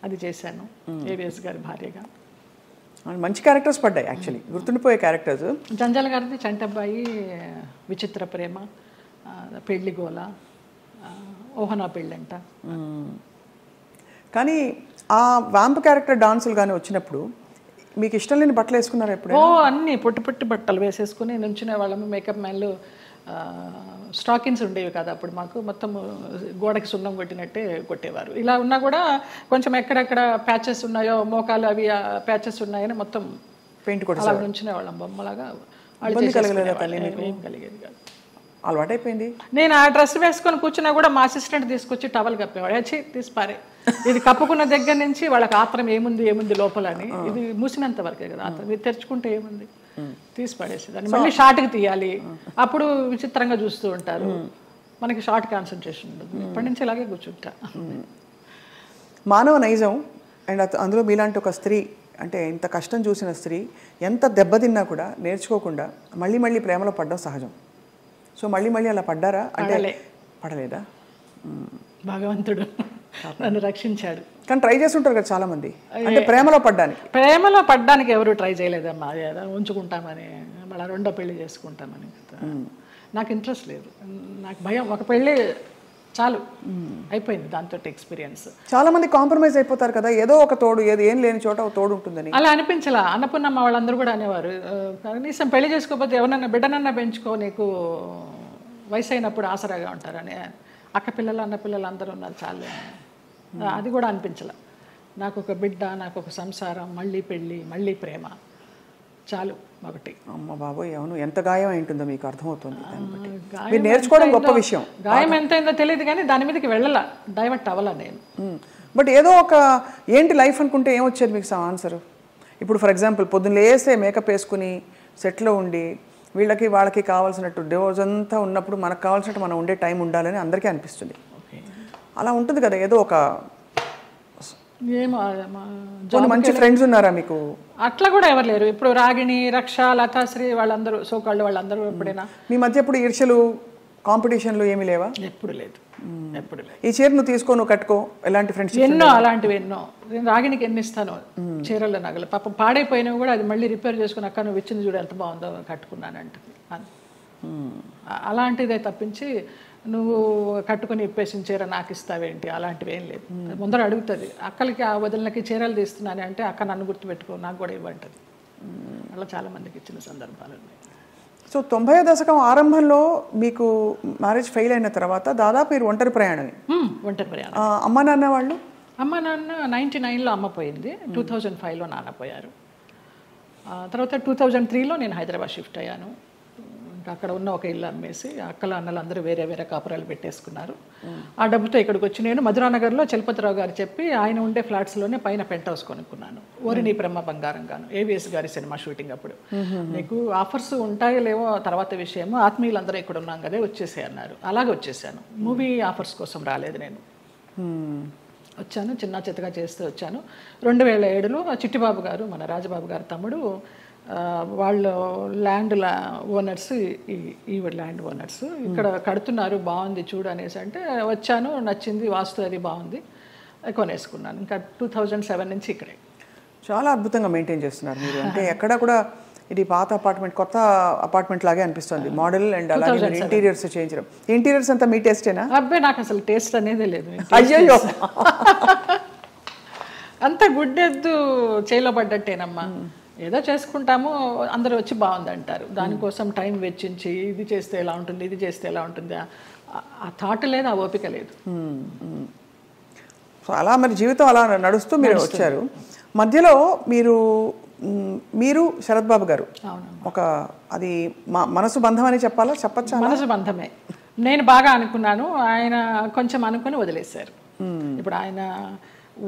Speaker 2: అది చేశాను ఏవిఎస్ గారి భార్యగా.
Speaker 1: మంచి క్యారెక్టర్స్ పడ్డాయి యాక్చువల్లీ, గుర్తుండిపోయే క్యారెక్టర్స్.
Speaker 2: జంజాల గారిది చంటబ్బాయి, విచిత్ర ప్రేమ, పెళ్లి గోల, ఓహనా పెళ్ళంట.
Speaker 1: కానీ ఆ వ్యాంప్ క్యారెక్టర్ డాన్సులు కానీ వచ్చినప్పుడు మీకు ఇష్టం లేని బట్టలు వేసుకున్నారు ఎప్పుడు?
Speaker 2: అన్నీ పొట్టి పొట్టి బట్టలు వేసేసుకుని నుంచునే వాళ్ళము. మేకప్ మ్యాన్లు స్టాకిన్స్ ఉండేవి కదా అప్పుడు మాకు, మొత్తం గోడకి సున్నం కొట్టినట్టే కొట్టేవారు. ఇలా ఉన్నా కూడా కొంచెం ఎక్కడెక్కడ ప్యాచెస్ ఉన్నాయో, మోకాలు అవి ప్యాచెస్ ఉన్నాయని మొత్తం
Speaker 1: పెయింట్ కొట్టి
Speaker 2: అలా నుంచునే వాళ్ళం బొమ్మలాగా. ఏం కలిగేది కాదు,
Speaker 1: అలవాటైపోయింది.
Speaker 2: నేను ఆ డ్రెస్ వేసుకొని కూర్చున్నా కూడా మా అసిస్టెంట్ తీసుకొచ్చి టవల్ కప్పేవాడు. వచ్చి తీసిపారే, ఇది కప్పుకున్న దగ్గర నుంచి వాళ్ళకి ఆత్రం ఏముంది లోపల అని. ఇది మూసినంత వరకే కదా ఆత్రం, ఇది తెరుచుకుంటే ఏముంది, తీసి పడేసేదాన్ని. మళ్ళీ షార్ట్కి తీయాలి, అప్పుడు విచిత్రంగా చూస్తూ ఉంటారు, మనకి షార్ట్ కాన్సన్ట్రేషన్ ఉండదు. ఇప్పటి నుంచి ఇలాగే కూర్చుంటా.
Speaker 1: మానవ నైజం అండ్ అందులో మీలాంటి ఒక స్త్రీ, అంటే ఇంత కష్టం చూసిన స్త్రీ ఎంత దెబ్బతిన్నా కూడా నేర్చుకోకుండా మళ్ళీ ప్రేమలో పడడం సహజం. సో మళ్ళీ అలా పడ్డారా? అంటే పడలేదా?
Speaker 2: భగవంతుడు నన్ను రక్షించాడు.
Speaker 1: కానీ ట్రై చేస్తుంటారు కదా చాలా మంది, అంటే ప్రేమలో
Speaker 2: పడ్డానికి ఎవరు ట్రై చేయలేదమ్మా. ఉంచుకుంటామని, మళ్ళీ రెండో పెళ్లి చేసుకుంటామని. నాకు ఇంట్రెస్ట్ లేదు, నాకు భయం. ఒక పెళ్ళి చాలు, అయిపోయింది దాంతో ఎక్స్పీరియన్స్.
Speaker 1: చాలా మంది కాంప్రమైజ్ అయిపోతారు కదా, ఏదో ఒక తోడు, ఏం లేని చోట ఒక తోడు ఉంటుందని.
Speaker 2: అలా అనిపించలా. అన్నపూర్ణమ్మ వాళ్ళందరూ కూడా అనేవారు, కనీసం పెళ్లి చేసుకోకపోతే ఎవరన్నా బిడ్డనన్నా పెంచుకో, నీకు వయసు అయినప్పుడు ఆసరాగా ఉంటారని. అక్క పిల్లలు అన్న పిల్లలు అందరూ ఉన్నారు చాలు. అది కూడా అనిపించలే. నాకు ఒక బిడ్డ, నాకు ఒక సంసారం, మళ్ళీ పెళ్ళి, మళ్ళీ ప్రేమ చాలు ఒకటి.
Speaker 1: అమ్మ బాబోయ్, అవును, ఎంత గాయం అయింటుందో మీకు అర్థమవుతుంది. మీరు నేర్చుకోవడం గొప్ప విషయం.
Speaker 2: గాయం ఎంతైందో తెలియదు కానీ దాని మీదకి వెళ్ళలా, డైవర్ట్ అవ్వాలా నేను.
Speaker 1: బట్ ఏదో ఒక ఏంటి లైఫ్ అనుకుంటే ఏమొచ్చేది మీకు ఆన్సర్? ఇప్పుడు ఫర్ ఎగ్జాంపుల్ పొద్దున్న లేస్తే మేకప్ వేసుకుని సెట్లో ఉండి వాళ్ళకి కావాల్సినట్టు డివోర్స్ అంతా ఉన్నప్పుడు మనకు కావాల్సినట్టు మనం ఉండే టైం ఉండాలని అందరికీ అనిపిస్తుంది. అలా ఉంటుంది కదా, ఏదో ఒక మంచి ఫ్రెండ్స్ ఉన్నారా మీకు?
Speaker 2: అట్లా కూడా ఎవరు లేరు. ఇప్పుడు రాగిణి, రక్ష, లతాశ్రీ వాళ్ళందరూ సోకాళ్ళు వాళ్ళందరూ ఎప్పుడైనా
Speaker 1: మీ మధ్య ఎప్పుడు ఈర్ష్యలు, కాంపిటీషన్లు ఏమీ లేవా?
Speaker 2: ఎప్పుడు లేదు, ఎప్పుడు లేదు.
Speaker 1: ఈ చీర నువ్వు తీసుకో, నువ్వు కట్టుకో, ఎలాంటి ఫ్రెండ్స్?
Speaker 2: ఎన్నో అలాంటివి ఎన్నో. నేను రాగిణికి ఎన్ని ఇస్తాను చీరల నగలు, పాపం పాడైపోయినవి కూడా అది మళ్ళీ రిపేర్ చేసుకుని, అక్క నువ్వు ఇచ్చింది చూడు ఎంత బాగుందో, కట్టుకున్నానంటుంది. అలాంటిదే తప్పించి నువ్వు కట్టుకుని ఇప్పేసిన చీర నాకు ఇస్తావేంటి, అలాంటివి ఏం లేదు. ముందర అడుగుతుంది, అక్కలకి ఆ వదిలినకి చీరలు తీస్తున్నాను అంటే అక్క నన్ను గుర్తుపెట్టుకో, నాకు కూడా ఇవ్వంటుంది. అలా చాలామందికి ఇచ్చిన సందర్భాలు ఉన్నాయి.
Speaker 1: సో 90వ దశకం ఆరంభంలో మీకు మ్యారేజ్ ఫెయిల్ అయిన తర్వాత దాదాపు మీరు ఒంటరి ప్రయాణమే.
Speaker 2: ఒంటరి ప్రయాణం.
Speaker 1: అమ్మ నాన్న వాళ్ళు?
Speaker 2: అమ్మ నాన్న 99లో అమ్మ పోయింది, 2005లో నాన్న పోయారు. తర్వాత 2003లో నేను హైదరాబాద్ షిఫ్ట్ అయ్యాను. ఇంకా అక్కడ ఉన్న ఒక ఇల్లు అమ్మేసి అక్కల అన్నలు అందరూ వేరే వేరే కాపురాలు పెట్టేసుకున్నారు. ఆ డబ్బుతో ఇక్కడికి వచ్చి నేను మధురానగర్లో చలపతిరావు గారు చెప్పి ఆయన ఉండే ఫ్లాట్స్లోనే పైన పెంట్ హౌస్ కొనుక్కున్నాను. ఓరిని బ్రహ్మ బంగారంగాను, ఏవిఎస్ గారి సినిమా షూటింగ్ అప్పుడు. నీకు ఆఫర్స్ ఉంటాయో లేవో తర్వాత విషయము, ఆత్మీయులందరూ ఇక్కడ ఉన్నాం కదా వచ్చేసే అన్నారు. అలాగే వచ్చేసాను. మూవీ ఆఫర్స్ కోసం రాలేదు నేను, వచ్చాను చిన్న చిత్తగా చేస్తూ వచ్చాను. 2007లో చిట్టిబాబు గారు, మన రాజబాబు గారు తమ్ముడు, వాళ్ళు ల్యాండ్ ఓనర్స్, ఈ ల్యాండ్ ఓనర్స్ ఇక్కడ కడుతున్నారు, బాగుంది చూడు అనేసి అంటే వచ్చాను, నచ్చింది, వాస్తు అది బాగుంది, కొనేసుకున్నాను. ఇంకా 2007 నుంచి ఇక్కడే.
Speaker 1: చాలా అద్భుతంగా మెయింటైన్ చేస్తున్నారు మీరు. అంటే ఎక్కడ కూడా ఇది పాత అపార్ట్మెంట్ కొత్త అపార్ట్మెంట్ లాగే అనిపిస్తుంది. మోడల్ అండ్ అలాగే ఇంటీరియర్స్ చేయించడం. ఇంటీరియర్స్ అంతా మీ టేస్టేనా?
Speaker 2: అబ్బాయి నాకు అసలు టేస్ట్ అనేది లేదు.
Speaker 1: అయ్యో,
Speaker 2: అంత గుడ్డెద్దు చేలో పడ్డట్టేనమ్మా. ఏదో చేసుకుంటాము, అందరూ వచ్చి బాగుంది అంటారు. దానికోసం టైం వెచ్చించి ఇది చేస్తే ఎలా ఉంటుంది, ఇది చేస్తే ఎలా ఉంటుంది, ఆ థాట్ లేదు, ఆ ఓపిక లేదు.
Speaker 1: సో అలా మరి జీవితం అలా నడుస్తూ మీరు వచ్చారు. మధ్యలో మీరు శరత్ బాబు గారు ఒక, అది మనసు బంధం అని చెప్పచ్చా?
Speaker 2: మనసు బంధమే. నేను బాగా అనుకున్నాను, ఆయన కొంచెం అనుకుని వదిలేశారు. ఇప్పుడు ఆయన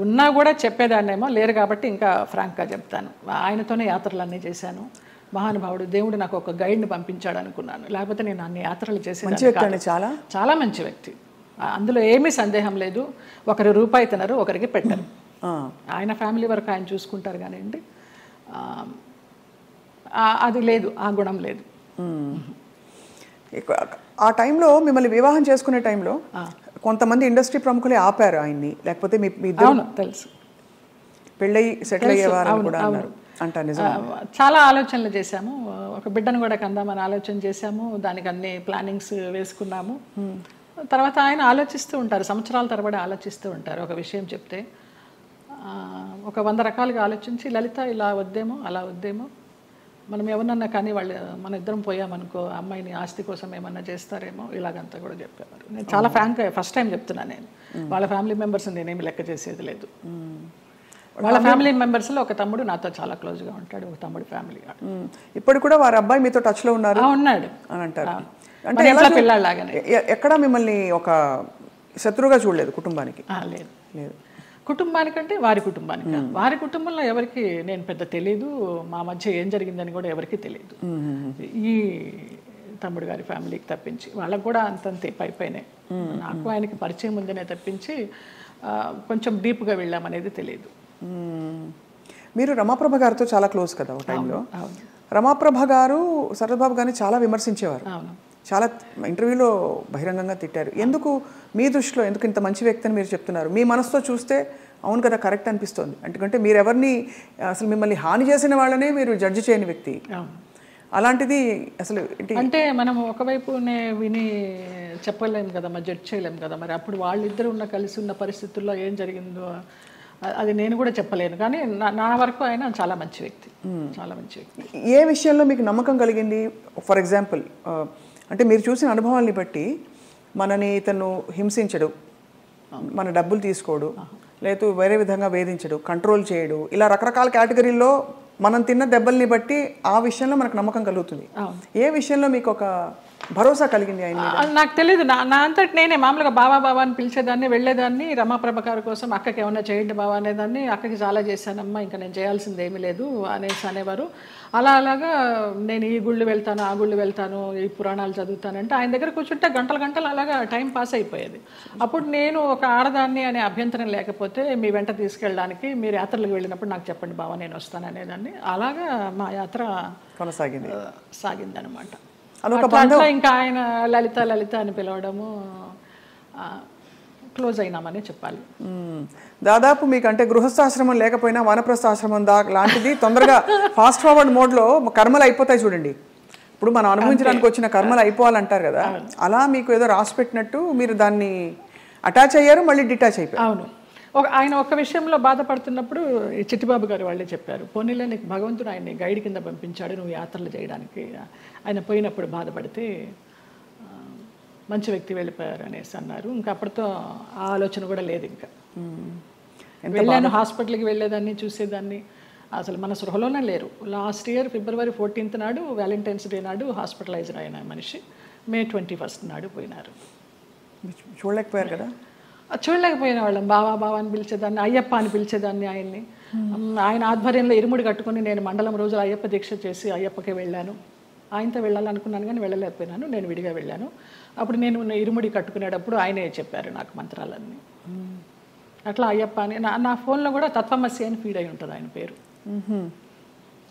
Speaker 2: ఉన్నా కూడా చెప్పేదాన్నేమో, లేరు కాబట్టి ఇంకా ఫ్రాంక్గా చెప్తాను. ఆయనతోనే యాత్రలన్నీ చేశాను. మహానుభావుడు, దేవుడు నాకు ఒక గైడ్ని పంపించాడు అనుకున్నాను. లేకపోతే నేను అన్ని యాత్రలు
Speaker 1: మంచి
Speaker 2: చేసేదాన్ని
Speaker 1: వ్యక్తి
Speaker 2: కాదు.
Speaker 1: అండి, చాలా
Speaker 2: చాలా మంచి వ్యక్తి, అందులో ఏమీ సందేహం లేదు. ఒకరి రూపాయి తినరు, ఒకరికి పెట్టరు. ఆయన ఫ్యామిలీ వరకు ఆయన చూసుకుంటారు కానివ్వండి, అది లేదు, ఆ గుణం లేదు.
Speaker 1: ఆ టైంలో మిమ్మల్ని వివాహం చేసుకునే టైంలో కొంతమంది ఇండస్ట్రీ ప్రముఖులే ఆపారు ఆయన్ని, లేకపోతే మీ ఇద్దరు
Speaker 2: తెలుసు
Speaker 1: పెళ్ళయి సెటిల్ అయ్యేవారు కూడా అన్నారు అంట, నిజం?
Speaker 2: చాలా ఆలోచనలు చేశాము, ఒక బిడ్డను కూడా కందామని ఆలోచన చేశాము, దానికి అన్ని ప్లానింగ్స్ వేసుకున్నాము. తర్వాత ఆయన ఆలోచిస్తూ ఉంటారు, సంవత్సరాల తరబడి ఆలోచిస్తూ ఉంటారు. ఒక విషయం చెప్తే ఒక 100 రకాలుగా ఆలోచించి, లలిత ఇలా వద్దేమో అలా వద్దేమో, మనం ఎవరన్నా కానీ వాళ్ళు మన ఇద్దరం పోయామనుకో అమ్మాయిని ఆస్తి కోసం ఏమన్నా చేస్తారేమో, ఇలాగంతా కూడా చెప్పేవారు. నేను చాలా ఫ్రాంక్గా ఫస్ట్ టైం చెప్తున్నాను, నేను వాళ్ళ ఫ్యామిలీ మెంబర్స్ నేనేమి లెక్క చేసేది లేదు. వాళ్ళ ఫ్యామిలీ మెంబర్స్లో ఒక తమ్ముడు నాతో చాలా క్లోజ్గా ఉంటాడు, ఒక తమ్ముడు ఫ్యామిలీ.
Speaker 1: ఇప్పుడు కూడా వారి అబ్బాయి మీతో టచ్లో ఉన్నారు
Speaker 2: ఉన్నాడు
Speaker 1: అని అంటారు.
Speaker 2: అంటే పిల్లలాగానే
Speaker 1: ఎక్కడ మిమ్మల్ని ఒక శత్రువుగా చూడలేదు కుటుంబానికి?
Speaker 2: లేదు లేదు, కుటుంబానికంటే వారి కుటుంబానికి, వారి కుటుంబంలో ఎవరికి నేను పెద్ద తెలీదు, మా మధ్య ఏం జరిగిందని కూడా ఎవరికి తెలియదు. ఈ తమ్ముడు గారి ఫ్యామిలీకి తప్పించి వాళ్ళకు కూడా అంతంతే పైపైనే, నాకు ఆయనకి పరిచయం ఉందనే తప్పించి కొంచెం డీప్గా వెళ్ళామనేది తెలియదు.
Speaker 1: మీరు రమాప్రభ గారితో చాలా క్లోజ్ కదా ఒక టైంలో. రమాప్రభ గారు శరత్బాబు గారిని చాలా విమర్శించేవారు, చాలా ఇంటర్వ్యూలో బహిరంగంగా తిట్టారు. ఎందుకు మీ దృష్టిలో ఎందుకు ఇంత మంచి వ్యక్తి అని మీరు చెప్తున్నారు? మీ మనసుతో చూస్తే అవును కదా కరెక్ట్ అనిపిస్తుంది, ఎందుకంటే మీరు ఎవరిని అసలు మిమ్మల్ని హాని చేసిన వాళ్ళనే మీరు జడ్జి చేయని వ్యక్తి. అలాంటిది అసలు
Speaker 2: అంటే మనం ఒకవైపునే విని చెప్పలేము కదా, మరి జడ్జ్ చేయలేము కదా. మరి అప్పుడు వాళ్ళిద్దరు కలిసి ఉన్న పరిస్థితుల్లో ఏం జరిగిందో అది నేను కూడా చెప్పలేను. కానీ నా వరకు ఆయన చాలా మంచి వ్యక్తి, చాలా మంచి వ్యక్తి.
Speaker 1: ఏ విషయంలో మీకు నమ్మకం కలిగింది? ఫర్ ఎగ్జాంపుల్, అంటే మీరు చూసిన అనుభవాల్ని బట్టి మనని ఇతను హింసించడు, మన డబ్బులు తీసుకోడు, లేదు వేరే విధంగా వేధించడు, కంట్రోల్ చేయడు, ఇలా రకరకాల కేటగిరీల్లో మనం తిన్న దెబ్బల్ని బట్టి ఆ విషయంలో మనకు నమ్మకం కలుగుతుంది. ఏ విషయంలో మీకు ఒక భరోసా కలిగింది ఆయన?
Speaker 2: నాకు తెలియదు, నా అంతటి నేనే మామూలుగా బావా బావా అని పిలిచేదాన్ని, వెళ్ళేదాన్ని. రమాప్రభ గారి కోసం అక్కకి ఏమన్నా చేయండి బావా అనేదాన్ని. అక్కకి చాలా చేశానమ్మా, ఇంకా నేను చేయాల్సింది ఏమీ లేదు అనేవారు. అలాగా నేను ఈ గుళ్ళు వెళ్తాను, ఆ గుళ్ళు వెళ్తాను, ఈ పురాణాలు చదువుతానంటే ఆయన దగ్గర కూర్చుంటే గంటలు గంటలు అలాగా టైం పాస్ అయిపోయేది. అప్పుడు నేను ఒక ఆడదాన్ని అనే అభ్యంతరం లేకపోతే మీ వెంట తీసుకెళ్ళడానికి, మీరు యాత్రలకు వెళ్ళినప్పుడు నాకు చెప్పండి బావా నేను వస్తాను అనేదాన్ని. అలాగా మా యాత్ర సాగిందనమాట. ఇంకా ఆయన లలిత లలిత అని పిలవడము, క్లోజ్ అయినామని చెప్పాలి.
Speaker 1: దాదాపు మీకు అంటే గృహస్థాశ్రమం లేకపోయినా వానప్రస్థాశ్రమం లాంటిది తొందరగా ఫాస్ట్ ఫార్వర్డ్ మోడ్లో కర్మలు అయిపోతాయి చూడండి. ఇప్పుడు మనం అనుభవించడానికి వచ్చిన కర్మలు అయిపోవాలంటారు కదా, అలా మీకు ఏదో రాసి పెట్టినట్టు మీరు దాన్ని అటాచ్ అయ్యారు, మళ్ళీ డిటాచ్ అయిపోయారు.
Speaker 2: అవును, ఆయన ఒక విషయంలో బాధపడుతున్నప్పుడు చిట్టిబాబు గారు వాళ్ళే చెప్పారు, పోనీలే నీకు భగవంతుడు ఆయన్ని గైడ్ కింద పంపించాడు నువ్వు యాత్రలు చేయడానికి. ఆయన పోయినప్పుడు బాధపడితే మంచి వ్యక్తి వెళ్ళిపోయారు అనేసి అన్నారు. ఇంకా అప్పటితో ఆ ఆలోచన కూడా లేదు. ఇంకా వెళ్ళాను, హాస్పిటల్కి వెళ్ళేదాన్ని, చూసేదాన్ని, అసలు మన సృహలోనే లేరు. లాస్ట్ ఇయర్ February 14th నాడు, వ్యాలంటైన్స్ డే నాడు హాస్పిటలైజ్డ్ అయిన మనిషి May 21st నాడు పోయినారు.
Speaker 1: చూడలేకపోయారు కదా?
Speaker 2: చూడలేకపోయిన వాళ్ళం. బావా బావా అని పిలిచేదాన్ని, అయ్యప్ప అని పిలిచేదాన్ని ఆయన్ని. ఆయన ఆధ్వర్యంలో ఇరుముడి కట్టుకుని నేను మండలం రోజులు అయ్యప్ప దీక్ష చేసి అయ్యప్పకే వెళ్ళాను. ఆయనతో వెళ్ళాలనుకున్నాను కానీ వెళ్ళలేకపోయినాను, నేను విడిగా వెళ్ళాను. అప్పుడు నేను ఇరుముడి కట్టుకునేటప్పుడు ఆయనే చెప్పారు నాకు మంత్రాలన్నీ. అట్లా అయ్యప్ప అని నా ఫోన్లో కూడా తత్వమసి అని ఫీడ్ అయి ఉంటుంది ఆయన పేరు,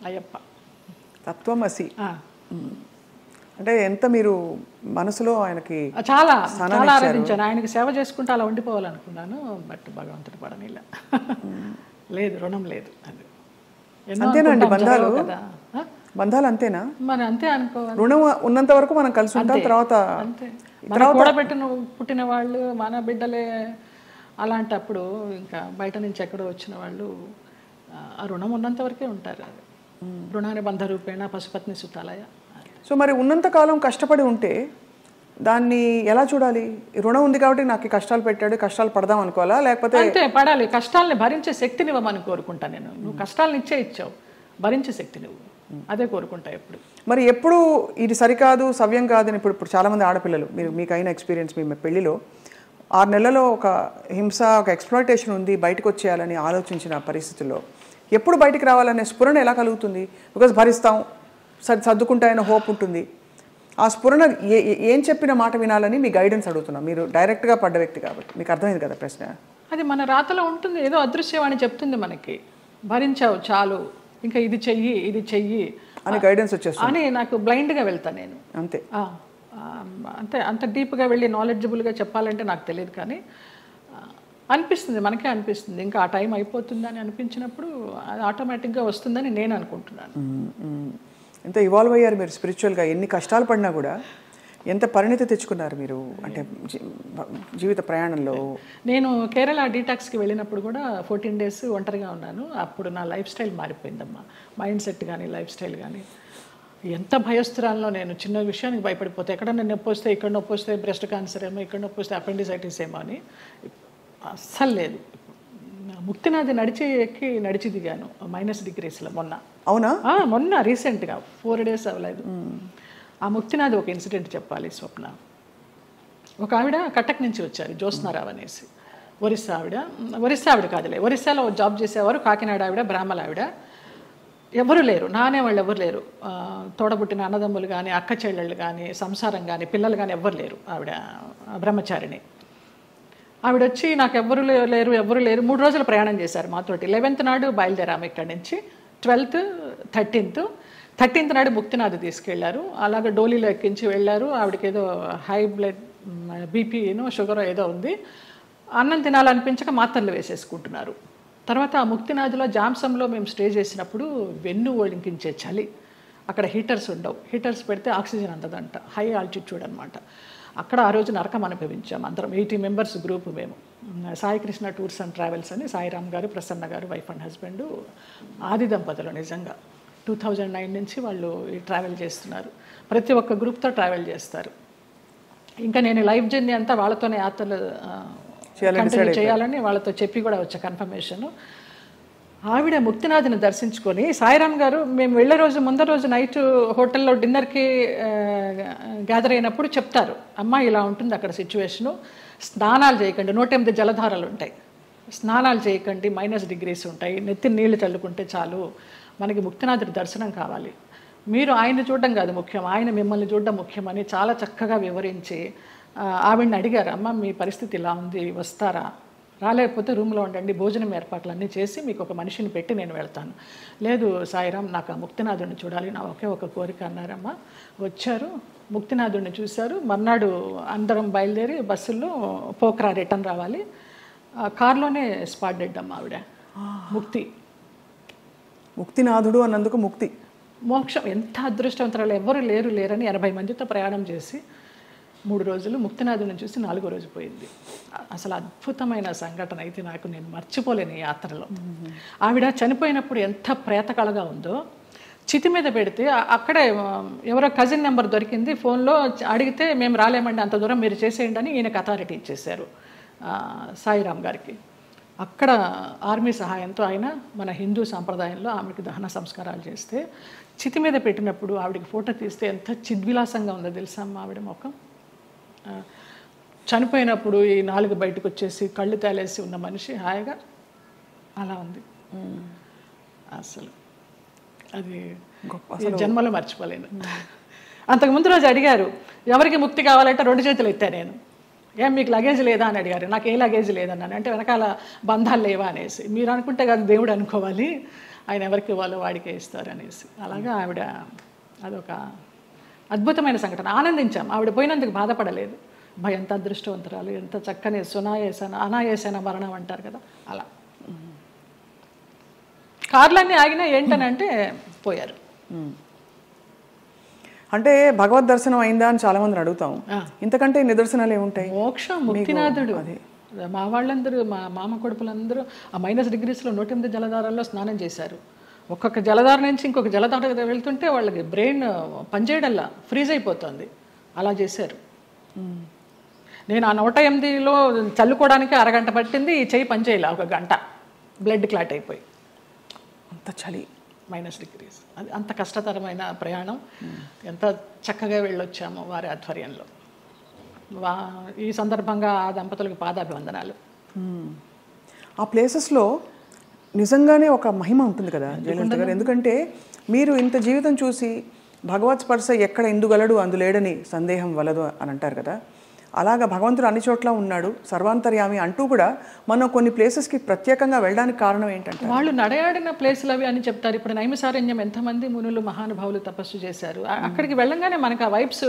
Speaker 2: అయ్యప్ప
Speaker 1: తత్వమసి. అంటే ఎంత మీరు మనసులో ఆయనకి
Speaker 2: చాలా చాలా ఆరాధించాను, ఆయనకి సేవ చేసుకుంటూ అలా ఉండిపోవాలనుకున్నాను. బట్ భగవంతుడు పడనిలా, లేదు రుణం లేదు. అది
Speaker 1: అంతేనండి, బంధాలు బంధాలు అంతేనా?
Speaker 2: మరి అంతే అనుకోవాలి.
Speaker 1: రుణం ఉన్నంత వరకు మనం కలిసి ఉంటాం, తర్వాత
Speaker 2: అంతే. కూడబెట్టిన పుట్టిన వాళ్ళు మన బిడ్డలే. అలాంటప్పుడు ఇంకా బయట నుంచి ఎక్కడో వచ్చిన వాళ్ళు ఆ రుణం ఉన్నంత వరకే ఉంటారు. అది రుణాన్ని బంధ రూపేణ పశుపత్ని సుతాలయ.
Speaker 1: సో మరి ఉన్నంతకాలం కష్టపడి ఉంటే దాన్ని ఎలా చూడాలి? రుణం ఉంది కాబట్టి నాకు కష్టాలు పెట్టాడు, కష్టాలు పడదాం అనుకోవాలా? లేకపోతే
Speaker 2: అంతే పడాలి. కష్టాలని భరించే శక్తిని ఇవ్వమని కోరుకుంటా నేను. నువ్వు కష్టాలను ఇచ్చావు, భరించే శక్తి నువ్వు, అదే కోరుకుంటా ఎప్పుడు.
Speaker 1: మరి ఎప్పుడు ఇది సరికాదు, సవ్యం కాదని ఇప్పుడు చాలామంది ఆడపిల్లలు, మీకైన ఎక్స్పీరియన్స్, మీ పెళ్లిలో 6 నెలల్లో ఒక హింస, ఒక ఎక్స్‌ప్లాయిటేషన్ ఉంది, బయటకు వచ్చేయాలని ఆలోచించిన పరిస్థితుల్లో ఎప్పుడు బయటికి రావాలనే స్ఫురణ ఎలా కలుగుతుంది? బికాజ్ భరిస్తాం, సర్దుకుంటాయన్న హోప్ ఉంటుంది. ఆ స్ఫురణ ఏం చెప్పిన మాట వినాలని మీ గైడెన్స్ అడుగుతున్నాం. మీరు డైరెక్ట్గా పడ్డ వ్యక్తి కాబట్టి మీకు అర్థమైంది కదా ప్రశ్న.
Speaker 2: అది మన రాతలో ఉంటుంది, ఏదో అదృశ్యవాణి చెప్తుంది మనకి, భరించావు చాలు, ఇంకా ఇది చెయ్యి
Speaker 1: అని గైడెన్స్ వచ్చేస్తుంది
Speaker 2: అని. నాకు బ్లైండ్గా వెళ్తాను నేను
Speaker 1: అంతే.
Speaker 2: అంతే, అంత డీప్గా వెళ్ళి నాలెడ్జబుల్గా చెప్పాలంటే నాకు తెలియదు, కానీ అనిపిస్తుంది, మనకే అనిపిస్తుంది. ఇంకా ఆ టైం అయిపోతుందని అనిపించినప్పుడు అది ఆటోమేటిక్గా వస్తుందని నేను అనుకుంటున్నాను.
Speaker 1: ఎంత ఇవాల్వ్ అయ్యారు మీరు స్పిరిచువల్గా, ఎన్ని కష్టాలు పడినా కూడా ఎంత పరిణితి తెచ్చుకున్నారు మీరు అంటే జీవిత ప్రయాణంలో.
Speaker 2: నేను కేరళ డీటాక్స్కి వెళ్ళినప్పుడు కూడా 14 days ఒంటరిగా ఉన్నాను. అప్పుడు నా లైఫ్ స్టైల్ మారిపోయిందమ్మా, మైండ్ సెట్ కానీ లైఫ్ స్టైల్ కానీ. ఎంత భయస్థురాల్లో నేను, చిన్న విషయానికి భయపడిపోతే, ఎక్కడన్నా నొప్పి వస్తే, ఇక్కడ నొప్పి వస్తే బ్రెస్ట్ క్యాన్సర్ ఏమో, ఇక్కడ నొప్పి వస్తే అపెండిసైటిస్ ఏమో అని అస్సలు లేదు. ముక్తినాథ్ నడిచి దిగాను -degreesలో మొన్న.
Speaker 1: అవునా?
Speaker 2: మొన్న రీసెంట్గా 4 days అవ్వలేదు. ఆ ముక్తినాథ్ ఒక ఇన్సిడెంట్ చెప్పాలి స్వప్న. ఒక ఆవిడ కటక్ నుంచి వచ్చారు, జ్యోత్స్నారావు అనేసి, ఒరిస్సా ఆవిడ కాదులే, ఒరిస్సాలో జాబ్ చేసేవారు, కాకినాడ ఆవిడ, బ్రాహ్మణ ఆవిడ. ఎవరు లేరు, నానేవాళ్ళు ఎవరు లేరు, తోడబుట్టిన అన్నదమ్ములు కానీ అక్క చెల్లెళ్ళు కానీ సంసారం కానీ పిల్లలు కానీ ఎవ్వరు లేరు. ఆవిడ బ్రహ్మచారిణి. ఆవిడ వచ్చి నాకు ఎవరు లేరు 3 రోజులు ప్రయాణం చేశారు మాతోటి. 11th నాడు బయలుదేరాము ఇక్కడి నుంచి, 12th 13th నాడు ముక్తినాథ్ తీసుకెళ్లారు. అలాగే డోలీలో ఎక్కించి వెళ్ళారు. ఆవిడకి ఏదో హై బ్లడ్ బీపీనో షుగర్ ఏదో ఉంది. అన్నం తినాలనిపించక మాత్రలు వేసేసుకుంటున్నారు. తర్వాత ఆ ముక్తినాథ్లో జామ్సంలో మేము స్టే చేసినప్పుడు వెన్ను ఒలింకించే చలి, అక్కడ హీటర్స్ ఉండవు, హీటర్స్ పెడితే ఆక్సిజన్ అందదంట, హై ఆల్టిట్యూడ్ అనమాట. అక్కడ ఆ రోజు నరకం అనుభవించాం అందరం, 80 members గ్రూప్ మేము. Sai Krishna tours and travels అని సాయిరామ్ గారు, ప్రసన్న గారు, వైఫ్ అండ్ హస్బెండ్, ఆది దంపతులు. నిజంగా 2009 నుంచి వాళ్ళు ఈ ట్రావెల్ చేస్తున్నారు. ప్రతి ఒక్క గ్రూప్తో ట్రావెల్ చేస్తారు. ఇంకా నేను లైఫ్ జర్నీ అంతా వాళ్ళతోనే యాత్రలు కంటిన్యూ చేయాలని వాళ్ళతో చెప్పి కూడా వచ్చా కన్ఫర్మేషన్. ఆవిడ ముక్తినాథ్ని దర్శించుకొని, సాయిరామ్ గారు మేము వెళ్ళే రోజు ముందర రోజు నైట్ హోటల్లో డిన్నర్కి గ్యాదర్ అయినప్పుడు చెప్తారు, అమ్మ ఇలా ఉంటుంది అక్కడ సిచ్యువేషను, స్నానాలు చేయకండి, 108 జలధారలు ఉంటాయి, స్నానాలు చేయకండి, -degrees ఉంటాయి, నెత్తి నీళ్లు చల్లుకుంటే చాలు, మనకి ముక్తినాథుడి దర్శనం కావాలి, మీరు ఆయన్ని చూడడం కాదు ముఖ్యం, ఆయన మిమ్మల్ని చూడడం ముఖ్యమని చాలా చక్కగా వివరించి ఆవిడని అడిగారు, అమ్మ మీ పరిస్థితి ఇలా ఉంది, వస్తారా, రాలేకపోతే రూమ్లో ఉండండి, భోజనం ఏర్పాట్లన్నీ చేసి మీకు ఒక మనిషిని పెట్టి నేను వెళ్తాను. లేదు సాయిరామ్, నాకు ఆ ముక్తినాథుడిని చూడాలి, నా ఒకే ఒక కోరిక అన్నారమ్మ. వచ్చారు, ముక్తినాథుడిని చూశారు. మర్నాడు అందరం బయలుదేరి బస్సుల్లో పోక్రా రిటర్న్ రావాలి. కార్లోనే స్పాట్ డెడ్ అమ్మ ఆవిడ.
Speaker 1: ముక్తినాథుడు అన్నందుకు ముక్తి,
Speaker 2: మోక్షం. ఎంత అదృష్టవంతరాలు, ఎవరు లేరని 80 మందితో ప్రయాణం చేసి 3 రోజులు ముక్తినాథుని చూసి 4వ రోజు పోయింది. అసలు అద్భుతమైన సంఘటన అయితే నాకు, నేను మర్చిపోలేను ఈ యాత్రలో. ఆవిడ చనిపోయినప్పుడు ఎంత ప్రేతకళగా ఉందో, చితి మీద పెడితే అక్కడే ఎవరో కజిన్ నెంబర్ దొరికింది, ఫోన్లో అడిగితే మేము రాలేమండి, అంత దూరం మీరు చేసేయండి అని ఈయనకు అథారిటీ ఇచ్చేశారు సాయిరామ్ గారికి. అక్కడ ఆర్మీ సహాయంతో ఆయన మన హిందూ సాంప్రదాయంలో ఆమెకి దహన సంస్కారాలు చేస్తే, చితి మీద పెట్టినప్పుడు ఆవిడకి ఫోటో తీస్తే ఎంత చిద్విలాసంగా ఉందో తెలుసా అమ్మ ఆవిడ ముఖం. చనిపోయినప్పుడు ఈ 4 బయటకు వచ్చేసి కళ్ళు తేలేసి ఉన్న మనిషి హాయిగా అలా ఉంది. అసలు అది జన్మలో మర్చిపోలేను. అంతకుముందు రోజు అడిగారు, ఎవరికి ముక్తి కావాలంటే 2 చేతులు ఎత్తా నేను, ఏం మీకు లగేజ్ లేదా అని అడిగారు. నాకు ఏ లగేజ్ లేదన్నాను. అంటే వెనకాల బంధాలు లేవా అనేసి. మీరు అనుకుంటే కాదు దేవుడు అనుకోవాలి, ఆయన ఎవరికి ఇవ్వాలో వాడికే ఇస్తారు అనేసి. అలాగా ఆవిడ అదొక అద్భుతమైన సంఘటన. ఆనందించాం, ఆవిడ పోయినందుకు బాధపడలేదు. ఎంత అదృష్టవంతరాలు, ఎంత చక్కని అనాయాసన మరణం అంటారు కదా, అలా. కార్లన్నీ ఆగినా ఏంటనంటే పోయారు.
Speaker 1: అంటే భగవద్ దర్శనం అయిందా అని చాలా మందిని అడుగుతాం. ఇంతకంటే నిదర్శనాలు ఏముంటాయి?
Speaker 2: మోక్షం, ముక్తినాథుడు. మా వాళ్ళందరూ, మా మామ కొడుకులందరూ ఆ -degreesలో 108 జలధారాల్లో స్నానం చేశారు. ఒక్కొక్క జలధార నుంచి ఇంకొక జలధార వెళ్తుంటే వాళ్ళకి బ్రెయిన్ పనిచేయడంలా ఫ్రీజ్ అయిపోతుంది. అలా చేశారు. నేను ఆ 108లో చల్లుకోవడానికి అరగంట పట్టింది, ఈ చెయ్యి పనిచేయాల 1 గంట, బ్లడ్ క్లాట్ అయిపోయి.
Speaker 1: అంత చలి,
Speaker 2: -degrees. అది అంత కష్టతరమైన ప్రయాణం. ఎంత చక్కగా వెళ్ళొచ్చామో వారి ఆధ్వర్యంలో. ఈ సందర్భంగా ఆ దంపతులకు పాదాభివందనాలు.
Speaker 1: ఆ ప్లేసెస్లో నిజంగానే ఒక మహిమ ఉంటుంది కదా జయలలిత గారు. ఎందుకంటే మీరు ఇంత జీవితం చూసి భగవత్ స్పర్శ ఎక్కడ ఎందుగలడు అందులేడని సందేహం వలదు అని అంటారు కదా, అలాగా భగవంతుడు అన్ని చోట్ల ఉన్నాడు సర్వాంతర్యామి అంటూ కూడా మనం కొన్ని ప్లేసెస్కి ప్రత్యేకంగా వెళ్ళడానికి కారణం ఏంటంటే
Speaker 2: వాళ్ళు నడయాడిన ప్లేసులు అవి అని చెప్తారు. ఇప్పుడు నైమిసారణ్యం ఎంతమంది మునులు మహానుభావులు తపస్సు చేశారు. అక్కడికి వెళ్ళంగానే మనకు ఆ వైబ్స్,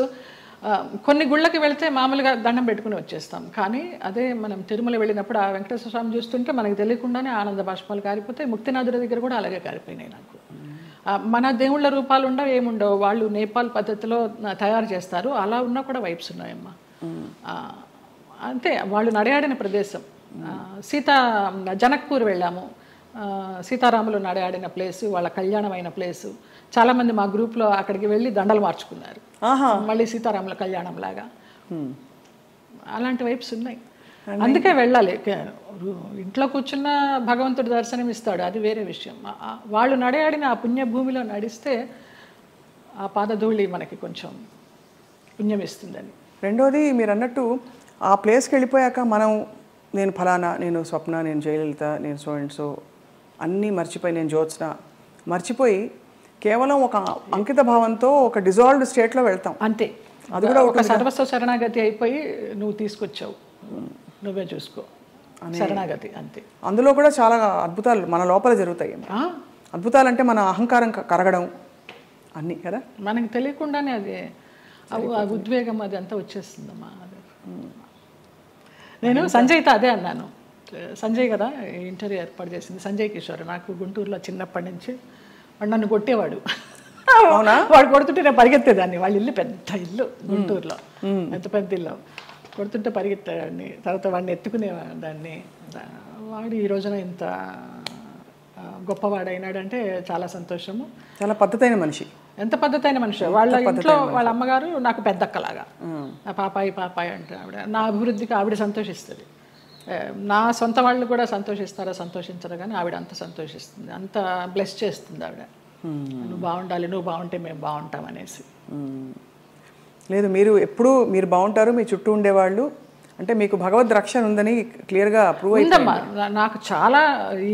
Speaker 2: కొన్ని గుళ్ళకి వెళ్తే మామూలుగా దండం పెట్టుకుని వచ్చేస్తాం, కానీ అదే మనం తిరుమల వెళ్ళినప్పుడు ఆ వెంకటేశ్వర స్వామి చూస్తుంటే మనకు తెలియకుండానే ఆనంద బాష్పాలు కారిపోతాయి. ముక్తినాథుడి దగ్గర కూడా అలాగే కారిపోయినాయి నాకు. మన దేవుళ్ళ రూపాలు ఉండవు, ఏముండవు, వాళ్ళు నేపాల్ పద్ధతిలో తయారు చేస్తారు, అలా ఉన్నా కూడా వైబ్స్ ఉన్నాయమ్మా. అంతే, వాళ్ళు నడయాడిన ప్రదేశం. జనక్పూర్ వెళ్ళాము, సీతారాములు నడయాడిన ప్లేసు, వాళ్ళ కళ్యాణమైన ప్లేసు. చాలామంది మా గ్రూప్లో అక్కడికి వెళ్ళి దండలు మార్చుకున్నారు, మళ్ళీ సీతారాముల కళ్యాణం లాగా. అలాంటి వైబ్స్ ఉన్నాయి, అందుకే వెళ్ళాలి. ఇంట్లో కూర్చున్న భగవంతుడు దర్శనం ఇస్తాడు, అది వేరే విషయం. వాళ్ళు నడయాడిన ఆ పుణ్యభూమిలో నడిస్తే ఆ పాదధూళి మనకి కొంచెం పుణ్యం ఇస్తుందని.
Speaker 1: రెండోది మీరు అన్నట్టు ఆ ప్లేస్కి వెళ్ళిపోయాక నేను ఫలానా, నేను స్వప్న, నేను జయలలిత, నేను సో అండ్ సో అన్నీ మర్చిపోయి, నేను జ్యోత్స్న మర్చిపోయి కేవలం ఒక అంకిత భావంతో ఒక డిజాల్వ్డ్ స్టేట్లో వెళ్తాం.
Speaker 2: అంతే, అది కూడా ఒక సర్వస్వ శరణాగతి అయిపోయి నువ్వు తీసుకొచ్చావు, నువ్వే చూసుకో, శరణాగతి అంతే. అందులో
Speaker 1: కూడా చాలా అద్భుతాలు మన లోపల జరుగుతాయి. అద్భుతాలు అంటే మన అహంకారం కరగడం అన్నీ కదా,
Speaker 2: మనకి తెలియకుండానే అది ఆ ఉద్వేగం అది అంతా వచ్చేస్తుందమ్మా. నేను సంజయ్తో అదే అన్నాను. సంజయ్ కదా ఇంటర్వ్యూ ఏర్పాటు చేసింది, సంజయ్ కిషోర్. నాకు గుంటూరులో చిన్నప్పటి నుంచి వాడు నన్ను కొట్టేవాడు. వాడు కొడుతుంటే నేను పరిగెత్తేదాన్ని. వాళ్ళ ఇల్లు పెద్ద ఇల్లు గుంటూరులో, పెద్ద పెద్ద ఇల్లు. కొడుతుంటే పరిగెత్తేదాన్ని, తర్వాత వాడిని ఎత్తుకునేదాన్ని. వాడు ఈ రోజున ఇంత గొప్పవాడైనాడంటే చాలా సంతోషము.
Speaker 1: చాలా పద్ధతైన మనిషి.
Speaker 2: ఎంత పద్ధతైన మనిషి. వాళ్ళ ఇంట్లో వాళ్ళ అమ్మగారు నాకు పెద్దక్కలాగా, పాపాయి అంటే ఆవిడ. నా అభివృద్ధికి ఆవిడ సంతోషిస్తుంది. నా సొంత వాళ్ళు కూడా సంతోషిస్తారో సంతోషించరు, కానీ ఆవిడ అంత సంతోషిస్తుంది, అంత బ్లెస్ చేస్తుంది ఆవిడ. నువ్వు బాగుండాలి, నువ్వు బాగుంటే మేము బాగుంటాం అనేసి.
Speaker 1: లేదు, మీరు మీరు బాగుంటారు, మీ చుట్టూ ఉండేవాళ్ళు, అంటే మీకు భగవద్ రక్షణ ఉందని క్లియర్గా ప్రూవ్ అయిందమ్మా.
Speaker 2: నాకు చాలా ఈ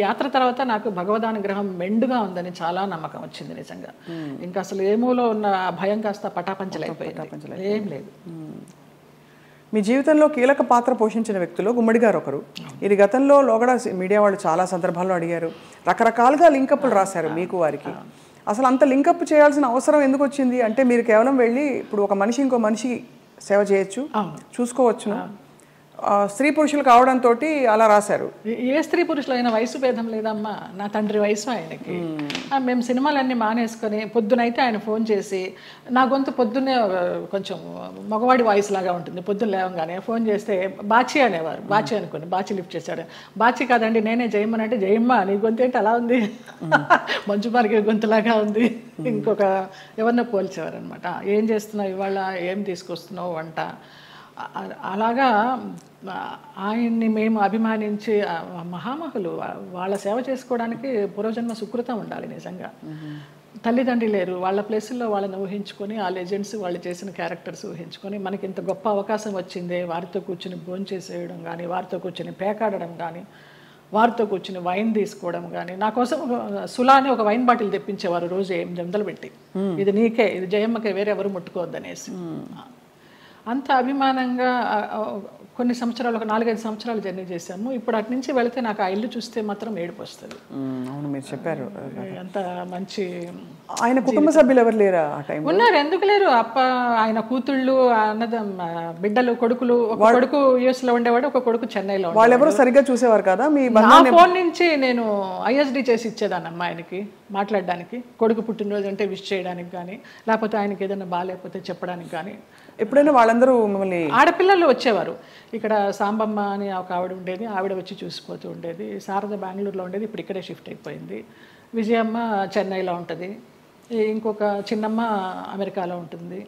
Speaker 2: యాత్ర తర్వాత నాకు భగవదానుగ్రహం మెండుగా ఉందని చాలా నమ్మకం వచ్చింది నిజంగా. ఇంకా అసలు ఏమూలో ఉన్న భయం కాస్త పటాపంచలైపోయింది, ఏం లేదు.
Speaker 1: మీ జీవితంలో కీలక పాత్ర పోషించిన వ్యక్తులు గుమ్మడి గారు ఒకరు. ఇది గతంలో లోగడ మీడియా వాళ్ళు చాలా సందర్భాల్లో అడిగారు, రకరకాలుగా లింకప్లు రాశారు మీకు వారికి. అసలు అంత లింకప్ చేయాల్సిన అవసరం ఎందుకు వచ్చింది? అంటే మీరు కేవలం వెళ్ళి ఇప్పుడు ఒక మనిషి ఇంకో మనిషి సేవ చేయొచ్చు, చూసుకోవచ్చును, స్త్రీ పురుషులు కావడంతో అలా రాశారు.
Speaker 2: ఏ స్త్రీ పురుషులైన వయసు భేదం లేదమ్మా. నా తండ్రి వయసు ఆయనకి. మేము సినిమాలన్నీ మానేసుకొని పొద్దునైతే ఆయన ఫోన్ చేసి, నా గొంతు పొద్దున్నే కొంచెం మగవాడి వాయిస్ లాగా ఉంటుంది, పొద్దున్న లేవగానే ఫోన్ చేస్తే బాచి అనేవారు. బాచి అనుకోండి, బాచి లిఫ్ట్ చేశాడు. బాచి కాదండి నేనే జయమ్మ అంటే, జయమ్మ నీ గొంతు ఏంటి అలా ఉంది, మంచు మార్గే గొంతులాగా ఉంది. ఇంకొక ఎవరినో పోల్చేవారు అనమాట. ఏం చేస్తున్నావు ఇవాళ, ఏం తీసుకొస్తున్నావు వంట, అలాగా ఆయన్ని మేము అభిమానించి మహామహులు. వాళ్ళ సేవ చేసుకోవడానికి పూర్వజన్మ సుకృతం ఉండాలి నిజంగా. తల్లిదండ్రి లేరు, వాళ్ళ ప్లేసుల్లో వాళ్ళని ఊహించుకొని, ఆ లెజెండ్స్ వాళ్ళు చేసిన క్యారెక్టర్స్ ఊహించుకొని మనకి ఇంత గొప్ప అవకాశం వచ్చిందే, వారితో కూర్చుని భోంచేసేయడం కానీ, వారితో కూర్చుని పేకాడడం కానీ, వారితో కూర్చుని వైన్ తీసుకోవడం కానీ. నా కోసం సులా అని ఒక వైన్ బాటిల్ తెప్పించేవారు రోజు 800 పెట్టి, ఇది నీకే, ఇది జయమ్మకే, వేరే ఎవరు ముట్టుకోవద్దనేసి. అంత అభిమానంగా కొన్ని సంవత్సరాలు, ఒక 4-5 సంవత్సరాలు జర్నీ చేశాము. ఇప్పుడు అటు నుంచి వెళితే నాకు ఆ ఇల్లు చూస్తే మాత్రం ఏడుపు వస్తుంది.
Speaker 1: అవును, మీరు చెప్పారు.
Speaker 2: అంత మంచి.
Speaker 1: ఆయన కుటుంబ సభ్యులు ఎవరు లేరా ఆ టైం?
Speaker 2: ఉన్నారు, ఎందుకు లేరు. ఆయన కూతుళ్ళు, బిడ్డలు, కొడుకులు. ఒక కొడుకు US లో ఉండేవాడు, ఒక కొడుకు చెన్నైలో.
Speaker 1: వాళ్ళెవరూ సరిగ్గా చూసేవారు కదా.
Speaker 2: నా ఫోన్ నుంచి నేను ISD చేసి ఇచ్చేదాన్నమ్మా ఆయనకి మాట్లాడడానికి. కొడుకు పుట్టినరోజు అంటే విష్ చేయడానికి కానీ, లేకపోతే ఆయనకి ఏదైనా బాగాలేకపోతే చెప్పడానికి కానీ.
Speaker 1: ఎప్పుడైనా వాళ్ళందరూ మిమ్మల్ని,
Speaker 2: ఆడపిల్లలు వచ్చేవారు. ఇక్కడ సాంబమ్మ అని ఒక ఆవిడ ఉండేది, ఆవిడ వచ్చి చూసిపోతూ ఉండేది. శారద బెంగళూరులో ఉండేది, ఇప్పుడు ఇక్కడే షిఫ్ట్ అయిపోయింది. విజయమ్మ చెన్నైలో ఉంటుంది, ఇంకొక చిన్నమ్మ అమెరికాలో ఉంటుంది,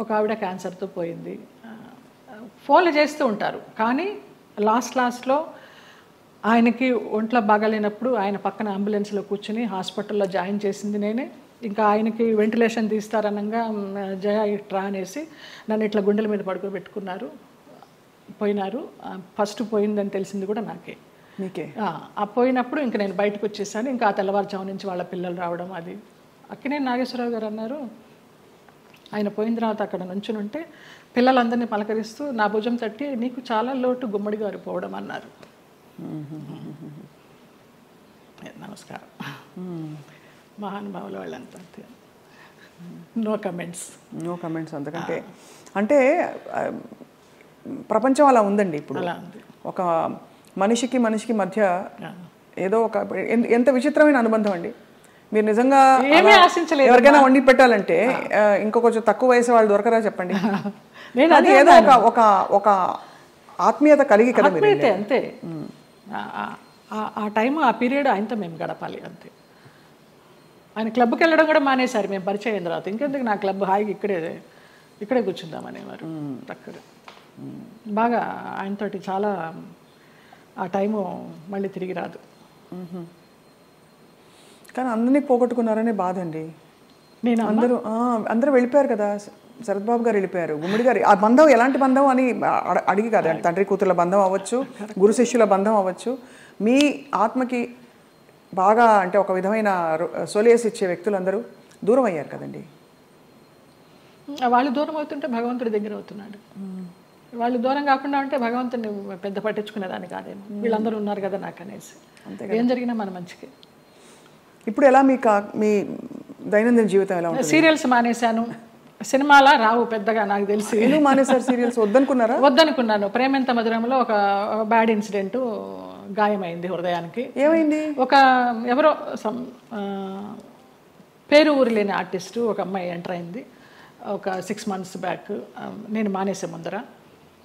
Speaker 2: ఒక ఆవిడ క్యాన్సర్తో పోయింది. ఫోన్లు చేస్తూ ఉంటారు, కానీ లాస్ట్లో ఆయనకి ఒంట్లో బాగాలేనప్పుడు ఆయన పక్కన అంబులెన్స్లో కూర్చుని హాస్పిటల్లో జాయిన్ చేసింది నేనే. ఇంకా ఆయనకి వెంటిలేషన్ తీస్తారనగా జయ ఇట్రా అనేసి నన్ను ఇట్లా గుండెల మీద పడుకోబెట్టుకున్నారు, పోయినారు. ఫస్ట్ పోయిందని తెలిసింది కూడా నాకే. పోయినప్పుడు ఇంకా నేను బయటకు వచ్చేసాను. ఇంకా ఆ తెల్లవారుజాము నుంచి వాళ్ళ పిల్లలు రావడం, అది అక్కినేని నాగేశ్వరరావు గారు అన్నారు, ఆయన పోయిన తర్వాత అక్కడ నుంచుని ఉంటే పిల్లలందరినీ పలకరిస్తూ నా భుజం తట్టి నీకు చాలా లోటు గుమ్మడి గారు పోవడం అన్నారు. నమస్కారం. మహానుభావులు వాళ్ళంతా అంతే. No comments. అంతకంటే
Speaker 1: అంటే ప్రపంచం అలా ఉందండి ఇప్పుడు.
Speaker 2: అలా ఉంది.
Speaker 1: ఒక మనిషికి మధ్య ఏదో ఒక ఎంత విచిత్రమైన అనుబంధం అండి. మీరు నిజంగా
Speaker 2: ఏమీ ఆశించలేదు.
Speaker 1: ఎవరికైనా వండి పెట్టాలంటే ఇంకో కొంచెం తక్కువ వయసు వాళ్ళు దొరకరా చెప్పండి. ఏదో ఒక ఒక ఆత్మీయత కలిగి కదా మీరు.
Speaker 2: అంతే ఆ టైం ఆ పీరియడ్ ఆయనతో మేము గడపాలి అంతే. ఆయన క్లబ్కి వెళ్ళడం కూడా మానేశారు మేము పరిచయం అయిన తర్వాత. ఇంకెందుకు నా క్లబ్ హాయిగా ఇక్కడే కూర్చుందామనేవారు. అక్కడ బాగా ఆయనతోటి చాలా ఆ టైము మళ్ళీ తిరిగి రాదు.
Speaker 1: కానీ అందరినీ పోగొట్టుకున్నారనే బాధ అండి.
Speaker 2: నేను
Speaker 1: అందరూ వెళ్ళిపోయారు కదా. శరత్ బాబు గారు వెళ్ళిపోయారు, గుమ్మడి గారు. ఆ బంధం ఎలాంటి బంధం అని అడిగి కాదు, తండ్రి కూతుర్ల బంధం అవ్వచ్చు, గురు శిష్యుల బంధం అవ్వచ్చు. మీ ఆత్మకి బాగా అంటే ఒక విధమైన సొలేస్ ఇచ్చే వ్యక్తులందరూ దూరం అయ్యారు కదండి.
Speaker 2: వాళ్ళు దూరం అవుతుంటే భగవంతుడి దగ్గర అవుతున్నాడు. వాళ్ళు దూరం కాకుండా ఉంటే భగవంతుడిని పెద్ద పట్టించుకునేదాన్ని కాదేమో. వీళ్ళందరూ ఉన్నారు కదా నాకు అనేసి. ఏం జరిగినా మన మంచికి.
Speaker 1: ఇప్పుడు ఎలా మీ దైనందిన జీవితం ఎలా ఉంటుంది?
Speaker 2: సీరియల్స్ మానేశాను. సినిమాలా రావు పెద్దగా నాకు తెలిసి.
Speaker 1: ఎందుకు మానేశారు సీరియల్స్?
Speaker 2: వద్దనుకున్నాను. ప్రేమెంత మధురంలో ఒక బ్యాడ్ ఇన్సిడెంట్, గాయమైంది హృదయానికి.
Speaker 1: ఏమైంది?
Speaker 2: ఎవరో పేరు ఊరు లేని ఆర్టిస్టు ఒక అమ్మాయి ఎంటర్ అయింది ఒక 6 months బ్యాక్. నేను మానేసే ముందర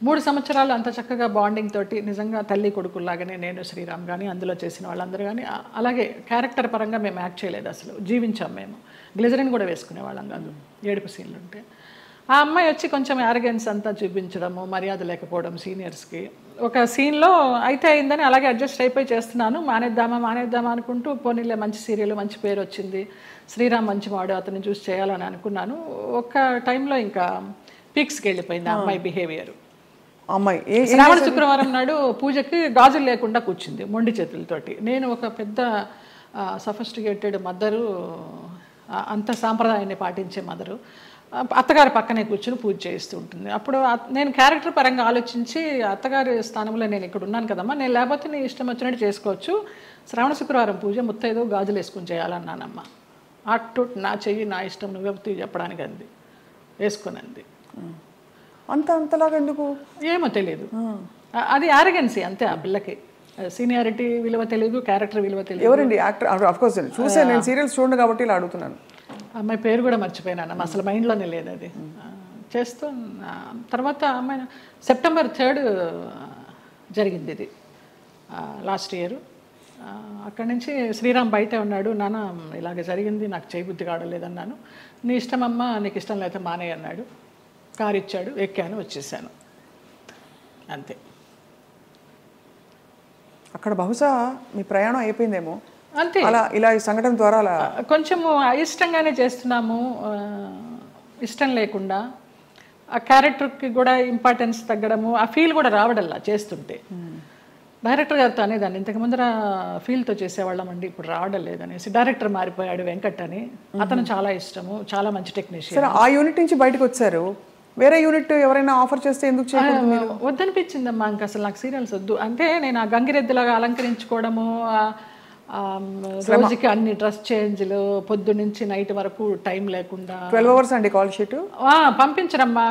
Speaker 2: 3 సంవత్సరాలు అంత చక్కగా బాండింగ్ తోటి నిజంగా తల్లి కొడుకుల్లాగానే నేను, శ్రీరామ్ కానీ అందులో చేసిన వాళ్ళందరూ కానీ అలాగే క్యారెక్టర్ పరంగా మేము యాక్ట్ చేయలేదు, అసలు జీవించాం మేము. గ్లిజరిన్ కూడా వేసుకునే వాళ్ళం కాదు ఏడుపు సీన్లు ఉంటే. ఆ అమ్మాయి వచ్చి కొంచెం యారగెన్స్ అంతా చూపించడము, మర్యాద లేకపోవడం సీనియర్స్కి. ఒక సీన్లో అయితే అయిందని అలాగే అడ్జస్ట్ అయిపోయి చేస్తున్నాను. మానేద్దామా అనుకుంటూ పోనీలే మంచి సీరియల్, మంచి పేరు వచ్చింది, శ్రీరామ్ మంచివాడు, అతన్ని చూసి చేయాలని అనుకున్నాను. ఒక టైంలో ఇంకా పీక్స్కి వెళ్ళిపోయింది ఆ అమ్మాయి బిహేవియర్.
Speaker 1: అమ్మాయి
Speaker 2: శ్రావణ శుక్రవారం నాడు పూజకి గాజులు లేకుండా కూర్చుంది మొండి చేతులతోటి. నేను ఒక పెద్ద సఫిస్టికేటెడ్ మదరు, అంత సాంప్రదాయాన్ని పాటించే మదరు, అత్తగారి పక్కనే కూర్చుని పూజ చేస్తూ ఉంటుంది. అప్పుడు నేను క్యారెక్టర్ పరంగా ఆలోచించి అత్తగారి స్థానంలో నేను ఇక్కడ ఉన్నాను కదమ్మా, నేను లేకపోతే నీ ఇష్టం వచ్చినట్టు చేసుకోవచ్చు, శ్రావణ శుక్రవారం పూజ ముత్తైదో గాజులు వేసుకుని చేయాలన్నానమ్మా. అటు నా చెయ్యి నా ఇష్టం నువ్వు చెప్పడానికి అంది, వేసుకునంది.
Speaker 1: అంతలాగా ఎందుకు
Speaker 2: ఏమో తెలియదు. అది యారగెన్సీ అంతే. ఆ పిల్లకి సీనియారిటీ విలువ తెలియదు, క్యారెక్టర్ విలువ తెలియదు.
Speaker 1: ఎవరండి యాక్టర్? ఆఫ్ కోర్స్ చూసే, నేను సీరియల్స్ చూడండి కాబట్టి ఇలా అడుగుతున్నాను.
Speaker 2: అమ్మాయి పేరు కూడా మర్చిపోయినాను, అసలు మైండ్లోనే లేదు అది. చేస్తూ తర్వాత అమ్మాయి September 3 జరిగింది ఇది లాస్ట్ ఇయర్. అక్కడి నుంచి శ్రీరామ్ బయటే ఉన్నాడు. నాన్న ఇలాగ జరిగింది, నాకు చేయబుద్ధి కావడలేదన్నాను. నీ ఇష్టమమ్మా, నీకు ఇష్టం లేకపోతే మానే అన్నాడు. కారు ఇచ్చాడు, ఎక్కాను, వచ్చేసాను అంతే.
Speaker 1: అక్కడ బహుశా మీ ప్రయాణం అయిపోయిందేమో
Speaker 2: అంతే.
Speaker 1: అలా ఇలా ఈ సంఘటన ద్వారా అలా
Speaker 2: కొంచెము అయిష్టంగానే చేస్తున్నాము, ఇష్టం లేకుండా. ఆ క్యారెక్టర్కి కూడా ఇంపార్టెన్స్ తగ్గడము, ఆ ఫీల్ కూడా రావడల్లా చేస్తుంటే. డైరెక్టర్ గారితో అనేదాన్ని, ఇంతకు ముందర ఫీల్తో చేసేవాళ్ళం అండి, ఇప్పుడు రావడం లేదనేసి. డైరెక్టర్ మారిపోయాడు వెంకట్ అని, అతను చాలా ఇష్టము, చాలా మంచి టెక్నీషియన్.
Speaker 1: ఆ యూనిట్ నుంచి బయటకు వచ్చారు, వేరే యూనిట్ ఎవరైనా ఆఫర్ చేస్తే ఎందుకు చేయకూడదు?
Speaker 2: వద్దనిపించిందమ్మా, ఇంక అసలు నాకు సీరియల్స్ వద్దు. అంటే నేను ఆ గంగిరెద్దులాగా అలంకరించుకోవడము, రోజుకి అన్ని డ్రెస్ చేంజ్లు, పొద్దు నుంచి నైట్ వరకు టైం లేకుండా.
Speaker 1: 12 hours అండి కాల్ షీట్.
Speaker 2: పంపించరమ్మా.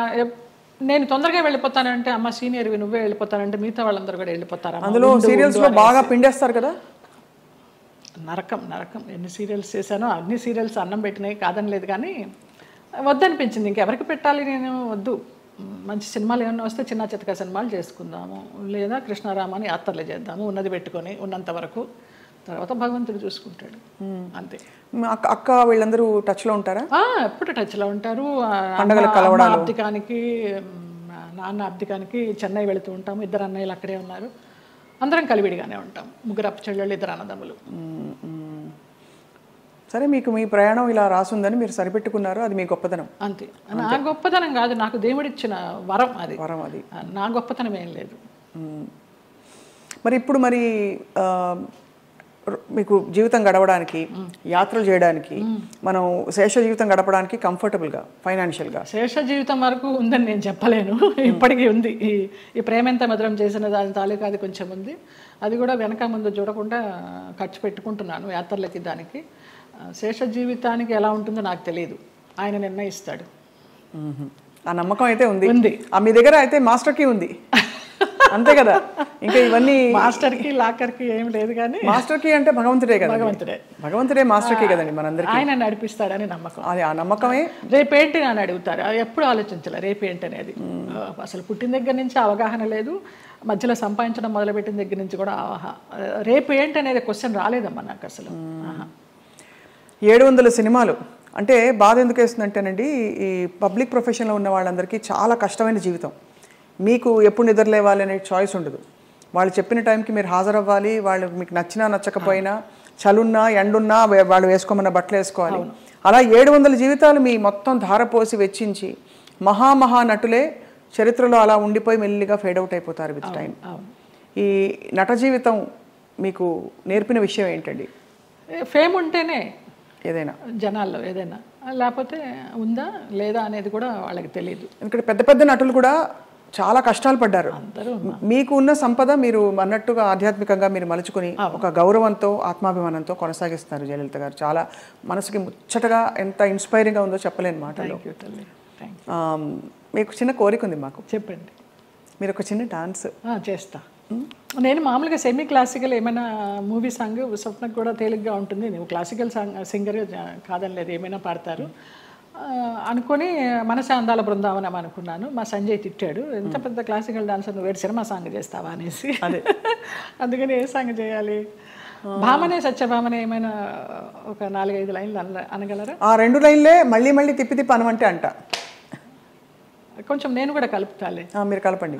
Speaker 2: నేను తొందరగా వెళ్ళిపోతానంటే, అమ్మ సీనియర్వి నువ్వే వెళ్ళిపోతానంటే మిగతా వాళ్ళందరూ కూడా వెళ్ళిపోతారు.
Speaker 1: అందులో సీరియల్స్లో బాగా పిండేస్తారు కదా.
Speaker 2: నరకం. ఎన్ని సీరియల్స్ చేశానో అన్ని సీరియల్స్ అన్నం పెట్టినాయి, కాదని లేదు. కానీ వద్దనిపించింది, ఇంకెవరికి పెట్టాలి, నేను వద్దు. మంచి సినిమాలు ఏమన్నా వస్తే చిన్న చితక సినిమాలు చేసుకుందాము, లేదా కృష్ణారామాని యాత్రలు చేద్దాము, ఉన్నది పెట్టుకొని ఉన్నంత వరకు. తర్వాత భగవంతుడు చూసుకుంటాడు అంతే.
Speaker 1: అక్క వీళ్ళందరూ టచ్లో ఉంటారా?
Speaker 2: ఎప్పుడు టచ్లో ఉంటారు. అబ్దికానికి, నాన్న అబ్దికానికి చెన్నై వెళుతూ ఉంటాము. 2 అన్నయ్యలు అక్కడే ఉన్నారు. అందరం కలివిడిగానే ఉంటాం. 3 చెల్లెళ్ళు, 2 అన్నదమ్ములు.
Speaker 1: సరే, మీకు మీ ప్రయాణం ఇలా రాసుందని మీరు సరిపెట్టుకున్నారు, అది మీ గొప్పతనం
Speaker 2: అంతే. నా గొప్పతనం కాదు, నాకు దేవుడిచ్చిన వరం అది. నా గొప్పతనం ఏం లేదు.
Speaker 1: మరి ఇప్పుడు మీకు జీవితం గడవడానికి, యాత్రలు చేయడానికి, మనం శేష జీవితం గడపడానికి కంఫర్టబుల్గా ఫైనాన్షియల్గా?
Speaker 2: శేష జీవితం వరకు ఉందని నేను చెప్పలేను, ఇప్పటికీ ఉంది. ఈ ప్రేమెంత మధురం చేసిన దాని తాలూకా అది కొంచెం ఉంది. అది కూడా వెనక ముందు చూడకుండా ఖర్చు పెట్టుకుంటున్నాను యాత్రలకి దానికి. శేష జీవితానికి ఎలా ఉంటుందో నాకు తెలియదు, ఆయన నిర్ణయిస్తాడు.
Speaker 1: ఆ నమ్మకం అయితే ఉంది. మీ దగ్గర అయితే మాస్టర్ కీ ఉంది అంతే కదా? ఇంకా ఇవన్నీ
Speaker 2: మాస్టర్కి లాకర్కి ఏం లేదు, కానీ
Speaker 1: మాస్టర్ కీ అంటే భగవంతుడే కదా. భగవంతుడే మాస్టర్ కీ కదండి మనందరికీ.
Speaker 2: ఆయన నడిపిస్తాడని నమ్మకం.
Speaker 1: అది ఆ నమ్మకమే.
Speaker 2: రేపేంటి అని అడుగుతారు, ఎప్పుడు ఆలోచించాలి రేపేంటి అనేది. అసలు పుట్టిన దగ్గర నుంచి అవగాహన లేదు, మధ్యలో సంపాదించడం మొదలుపెట్టిన దగ్గర నుంచి కూడా రేపు ఏంటి అనేది క్వశ్చన్ రాలేదమ్మా నాకు అసలు.
Speaker 1: 700 సినిమాలు అంటే బాధ ఎందుకు వేస్తుందంటేనండి, ఈ పబ్లిక్ ప్రొఫెషన్లో ఉన్న వాళ్ళందరికీ చాలా కష్టమైన జీవితం. మీకు ఎప్పుడు నిద్రలేవాలి అనే చాయిస్ ఉండదు. వాళ్ళు చెప్పిన టైంకి మీరు హాజరవ్వాలి. వాళ్ళు మీకు నచ్చినా నచ్చకపోయినా, చలున్నా ఎండున్నా వాళ్ళు వేసుకోమన్న బట్టలు వేసుకోవాలి. అలా 700 జీవితాలు మీ మొత్తం ధారపోసి వెచ్చించి మహా నటులే చరిత్రలో అలా ఉండిపోయి మెల్లిగా ఫేడ్ అవుట్ అయిపోతారు విత్ టైం. ఈ నట జీవితం మీకు నేర్పిన విషయం ఏంటండి?
Speaker 2: ఫేమ్ ఉంటేనే
Speaker 1: ఏదైనా
Speaker 2: జనాల్లో ఏదైనా, లేకపోతే ఉందా లేదా అనేది కూడా వాళ్ళకి తెలియదు.
Speaker 1: ఎందుకంటే పెద్ద పెద్ద నటులు కూడా చాలా కష్టాలు పడ్డారు. మీకు ఉన్న సంపద మీరు అన్నట్టుగా ఆధ్యాత్మికంగా మీరు మలుచుకుని ఒక గౌరవంతో ఆత్మాభిమానంతో కొనసాగిస్తున్నారు జయలలిత గారు. చాలా మనసుకి ముచ్చటగా ఎంత ఇన్స్పైరింగ్గా ఉందో చెప్పలేని మాటలు. మీకు చిన్న కోరిక ఉంది మాకు.
Speaker 2: చెప్పండి.
Speaker 1: మీరు ఒక చిన్న డాన్స్
Speaker 2: చేస్తా. నేను మామూలుగా సెమీ క్లాసికల్ ఏమైనా మూవీ సాంగ్ స్వప్నకు కూడా తేలిగ్గా ఉంటుంది. నువ్వు క్లాసికల్ సింగర్ కాదని లేదు, ఏమైనా పాడతారు అనుకొని మనసే అందాల బృందావనం అనుకున్నాను. మా సంజయ్ తిట్టాడు, ఎంత పెద్ద క్లాసికల్ డాన్సర్ నువ్వు వేడి సినిమా సాంగ్ చేస్తావా అనేసి. అందుకని ఏ సాంగ్ చేయాలి? భామనే సత్యభామనే ఏమైనా ఒక 4-5 లైన్లు అనగలరా?
Speaker 1: ఆ 2 లైన్లే మళ్ళీ మళ్ళీ తిప్పి అనమంటే అంట.
Speaker 2: కొంచెం నేను కూడా కలుపుతాలే.
Speaker 1: మీరు కలపండి.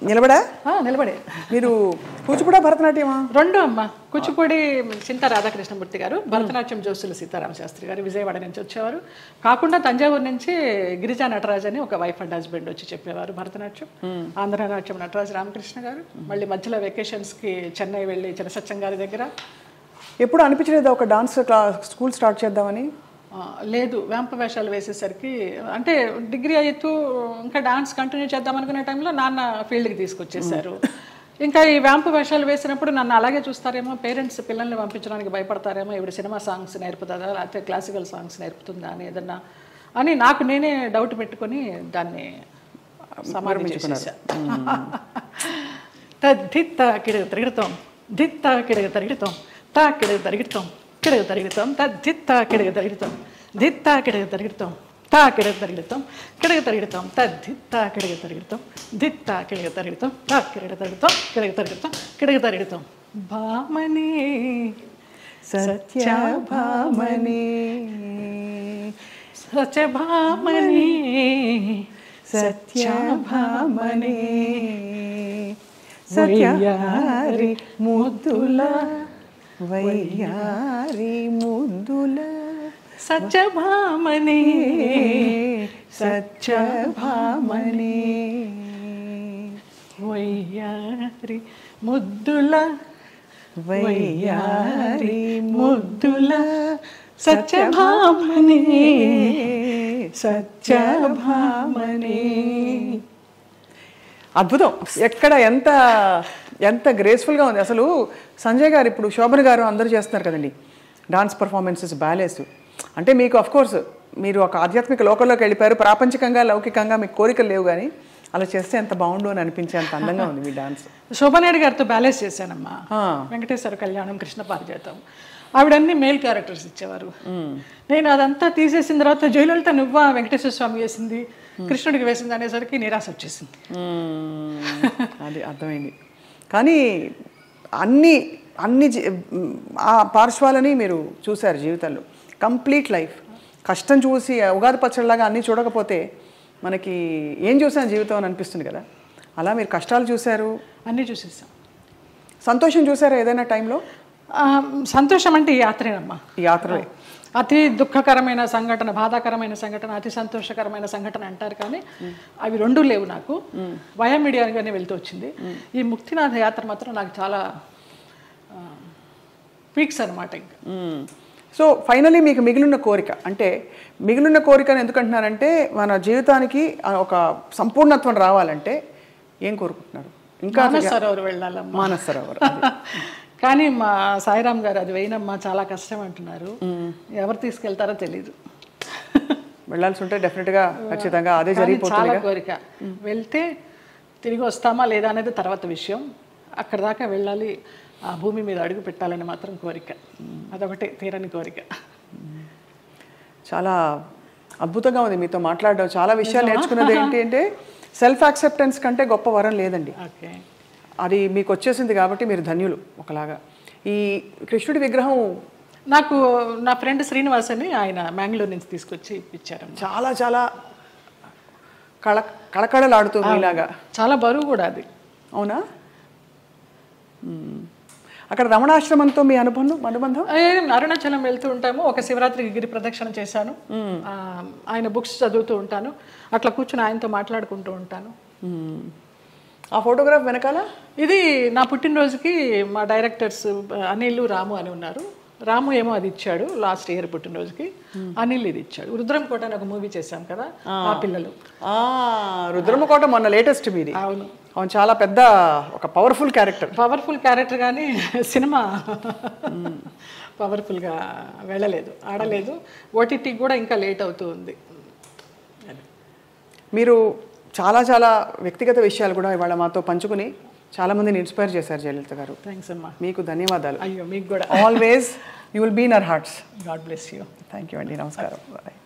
Speaker 1: నిలబడే మీరు కూచిపూడి భరతనాట్యమా?
Speaker 2: 2 అమ్మ. కూచిపూడి చింతా రాధాకృష్ణమూర్తి గారు, భరతనాట్యం జోసుల సీతారామ శాస్త్రి గారు విజయవాడ నుంచి వచ్చేవారు. కాకుండా తంజావూరు నుంచి గిరిజా నటరాజ్ అని ఒక వైఫ్ అండ్ హస్బెండ్ వచ్చి చెప్పేవారు భరతనాట్యం. ఆంధ్రనాట్యం నటరాజ్ రామకృష్ణ గారు. మళ్ళీ మధ్యలో వెకేషన్స్కి చెన్నై వెళ్ళి చినసత్యం గారి దగ్గర.
Speaker 1: ఎప్పుడు అనిపించలేదు ఒక డాన్స్ స్కూల్ స్టార్ట్ చేద్దామని?
Speaker 2: లేదు, వేంప వేషాలు వేసేసరికి, అంటే డిగ్రీ అవుతూ ఇంకా డాన్స్ కంటిన్యూ చేద్దాం అనుకునే టైంలో నాన్న ఫీల్డ్కి తీసుకొచ్చేసారు. ఇంకా ఈ వేంప వేషాలు వేసినప్పుడు నన్ను అలాగే చూస్తారేమో, పేరెంట్స్ పిల్లల్ని పంపించడానికి భయపడతారేమో, ఇప్పుడు సినిమా సాంగ్స్ నేర్పుతుందా లేకపోతే క్లాసికల్ సాంగ్స్ నేర్పుతుందా అని ఏదన్నా అని నాకు నేనే డౌట్ పెట్టుకొని దాన్ని సమారంభించేసాను. దిత్త కిడగ తిరుగుతాం, దిత్త కిడగ తిరుగుతాం, తా కిడగ తిరుగుతాం, కిడగ తిరుగుతాం, దిత్త కిడగ తిరుగుతాం, దిత్త కిడగ తిరుగుతాం, తా కిడగ తిరుగుతాం, కిడగ తిరుగుతాం, దిత్త కిడగ తిరుగుతాం, దిత్త కిడగ తిరుగుతాం, తా కిడగ తిరుగుతాం, కిడగ తిరుగుతాం, కిడగ తిరుగుతాం. భామని
Speaker 1: సత్యభామని
Speaker 2: సత్యభామని
Speaker 1: సత్యభామని సత్యారి ముద్దుల వయ్యారి ముద్దుల
Speaker 2: సత్యభామని
Speaker 1: సత్యభామని
Speaker 2: వయ్యారి ముద్దుల
Speaker 1: వయ్యారి ముద్దుల
Speaker 2: సత్యభామని
Speaker 1: సత్యభామని. అద్భుతం. ఎక్కడ ఎంత ఎంత గ్రేస్ఫుల్గా ఉంది అసలు. సంజయ్ గారు, ఇప్పుడు శోభన్ గారు అందరూ చేస్తున్నారు కదండి డాన్స్ పర్ఫార్మెన్సెస్, బ్యాలేస్. అంటే మీకు అఫ్కోర్స్ మీరు ఒక ఆధ్యాత్మిక లోకంలోకి వెళ్ళిపోయారు. ప్రాపంచికంగా లౌకికంగా మీకు కోరికలు లేవు, కానీ అలా చేస్తే ఎంత బాగుండు అని అనిపించే అంత అందంగా ఉంది మీ డాన్స్.
Speaker 2: శోభనాయుడు గారితో బ్యాలెన్స్ చేశానమ్మా. వెంకటేశ్వర కళ్యాణం, కృష్ణ పారిజాతం, ఆవిడన్నీ మేల్ క్యారెక్టర్స్ ఇచ్చేవారు. నేను అదంతా తీసేసిన తర్వాత జయలలిత నువ్వా వెంకటేశ్వర స్వామి వేసింది, కృష్ణుడికి వేసింది అనేసరికి నిరాశ వచ్చేసింది.
Speaker 1: అది అర్థమైంది. కానీ అన్ని అన్ని ఆ పార్శ్వాలని మీరు చూశారు జీవితంలో. కంప్లీట్ లైఫ్ కష్టం చూసి ఉగాది పచ్చడిలాగా అన్నీ చూడకపోతే మనకి ఏం చూసాను జీవితం అని అనిపిస్తుంది కదా. అలా మీరు కష్టాలు చూశారు,
Speaker 2: అన్నీ చూసేసాం.
Speaker 1: సంతోషం చూసారా ఏదైనా టైంలో?
Speaker 2: సంతోషం అంటే ఈ యాత్రేనమ్మా.
Speaker 1: ఈ యాత్రే
Speaker 2: అతి దుఃఖకరమైన సంఘటన, బాధాకరమైన సంఘటన, అతి సంతోషకరమైన సంఘటన అంటారు, కానీ అవి 2 లేవు నాకు. వయా మీడియాగానే వెళ్తూ వచ్చింది. ఈ ముక్తినాథ యాత్ర మాత్రం నాకు చాలా పీక్స్ అనమాట ఇంకా.
Speaker 1: సో ఫైనలీ మీకు మిగిలిన కోరిక అంటే మిగిలిన కోరికను ఎందుకంటున్నానంటే మన జీవితానికి ఒక సంపూర్ణత్వం రావాలంటే ఏం కోరుకుంటున్నారు? ఇంకా
Speaker 2: మానస సరోవర్ వెళ్ళాలమ్మా.
Speaker 1: మానస సరోవర్
Speaker 2: కానీ మా సాయిరామ్ గారు అది వేయనమ్మా చాలా కష్టం అంటున్నారు. ఎవరు తీసుకెళ్తారో తెలీదు.
Speaker 1: వెళ్ళాల్సి ఉంటే డెఫినెట్గా ఖచ్చితంగా అదే జరిగిపోతుంది.
Speaker 2: చాలా కోరిక. వెళ్తే తిరిగి వస్తామా లేదా అనేది తర్వాత విషయం. అక్కడ దాకా వెళ్ళాలి, ఆ భూమి మీద అడుగు పెట్టాలని మాత్రం కోరిక. అదొకటి తీరని కోరిక.
Speaker 1: చాలా అద్భుతంగా ఉంది మీతో మాట్లాడడం. చాలా విషయాలు నేర్చుకున్నది ఏంటి అంటే సెల్ఫ్ యాక్సెప్టెన్స్ కంటే గొప్ప వరం లేదండి.
Speaker 2: ఓకే,
Speaker 1: అది మీకు వచ్చేసింది కాబట్టి మీరు ధన్యులు. ఒకలాగా ఈ కృష్ణుడి విగ్రహం
Speaker 2: నాకు నా ఫ్రెండ్ శ్రీనివాస్ అని ఆయన మ్యాంగ్లూర్ నుంచి తీసుకొచ్చి ఇప్పించారు.
Speaker 1: చాలా చాలా కళకళలాడుతుంది ఇలాగా.
Speaker 2: చాలా బరువు కూడా అది.
Speaker 1: అవునా? అక్కడ రమణాశ్రమంతో మీ అనుబంధం?
Speaker 2: అరుణాచలం వెళ్తూ ఉంటాము. ఒక శివరాత్రికి గిరి ప్రదక్షిణ చేశాను. ఆయన బుక్స్ చదువుతూ ఉంటాను. అట్లా కూర్చుని ఆయనతో మాట్లాడుకుంటూ ఉంటాను.
Speaker 1: ఆ ఫోటోగ్రాఫ్ వెనకాల
Speaker 2: ఇది నా పుట్టినరోజుకి మా డైరెక్టర్స్ అనిల్, రాము అని ఉన్నారు. రాము ఏమో అది ఇచ్చాడు లాస్ట్ ఇయర్ పుట్టినరోజుకి. అనిల్ ఇది ఇచ్చాడు. రుద్రంకోట అని ఒక మూవీ చేశాం కదా, ఆ పిల్లలు.
Speaker 1: రుద్రమకోట మొన్న లేటెస్ట్ మీది.
Speaker 2: అవును,
Speaker 1: అవును, చాలా పెద్ద ఒక పవర్ఫుల్ క్యారెక్టర్ కానీ
Speaker 2: సినిమా పవర్ఫుల్గా వెళ్ళలేదు, ఆడలేదు. ఓటీటీ కూడా ఇంకా లేట్ అవుతూ ఉంది.
Speaker 1: మీరు చాలా చాలా వ్యక్తిగత విషయాలు కూడా ఇవాళ మాతో పంచుకుని చాలామందిని ఇన్స్పైర్ చేశారు జయలలిత గారు.
Speaker 2: థ్యాంక్స్ అమ్మా.
Speaker 1: మీకు ధన్యవాదాలు.
Speaker 2: అయ్యో, మీకు కూడా.
Speaker 1: Always you will be in our hearts.
Speaker 2: God bless you.
Speaker 1: Thank you అండి. నమస్కారం.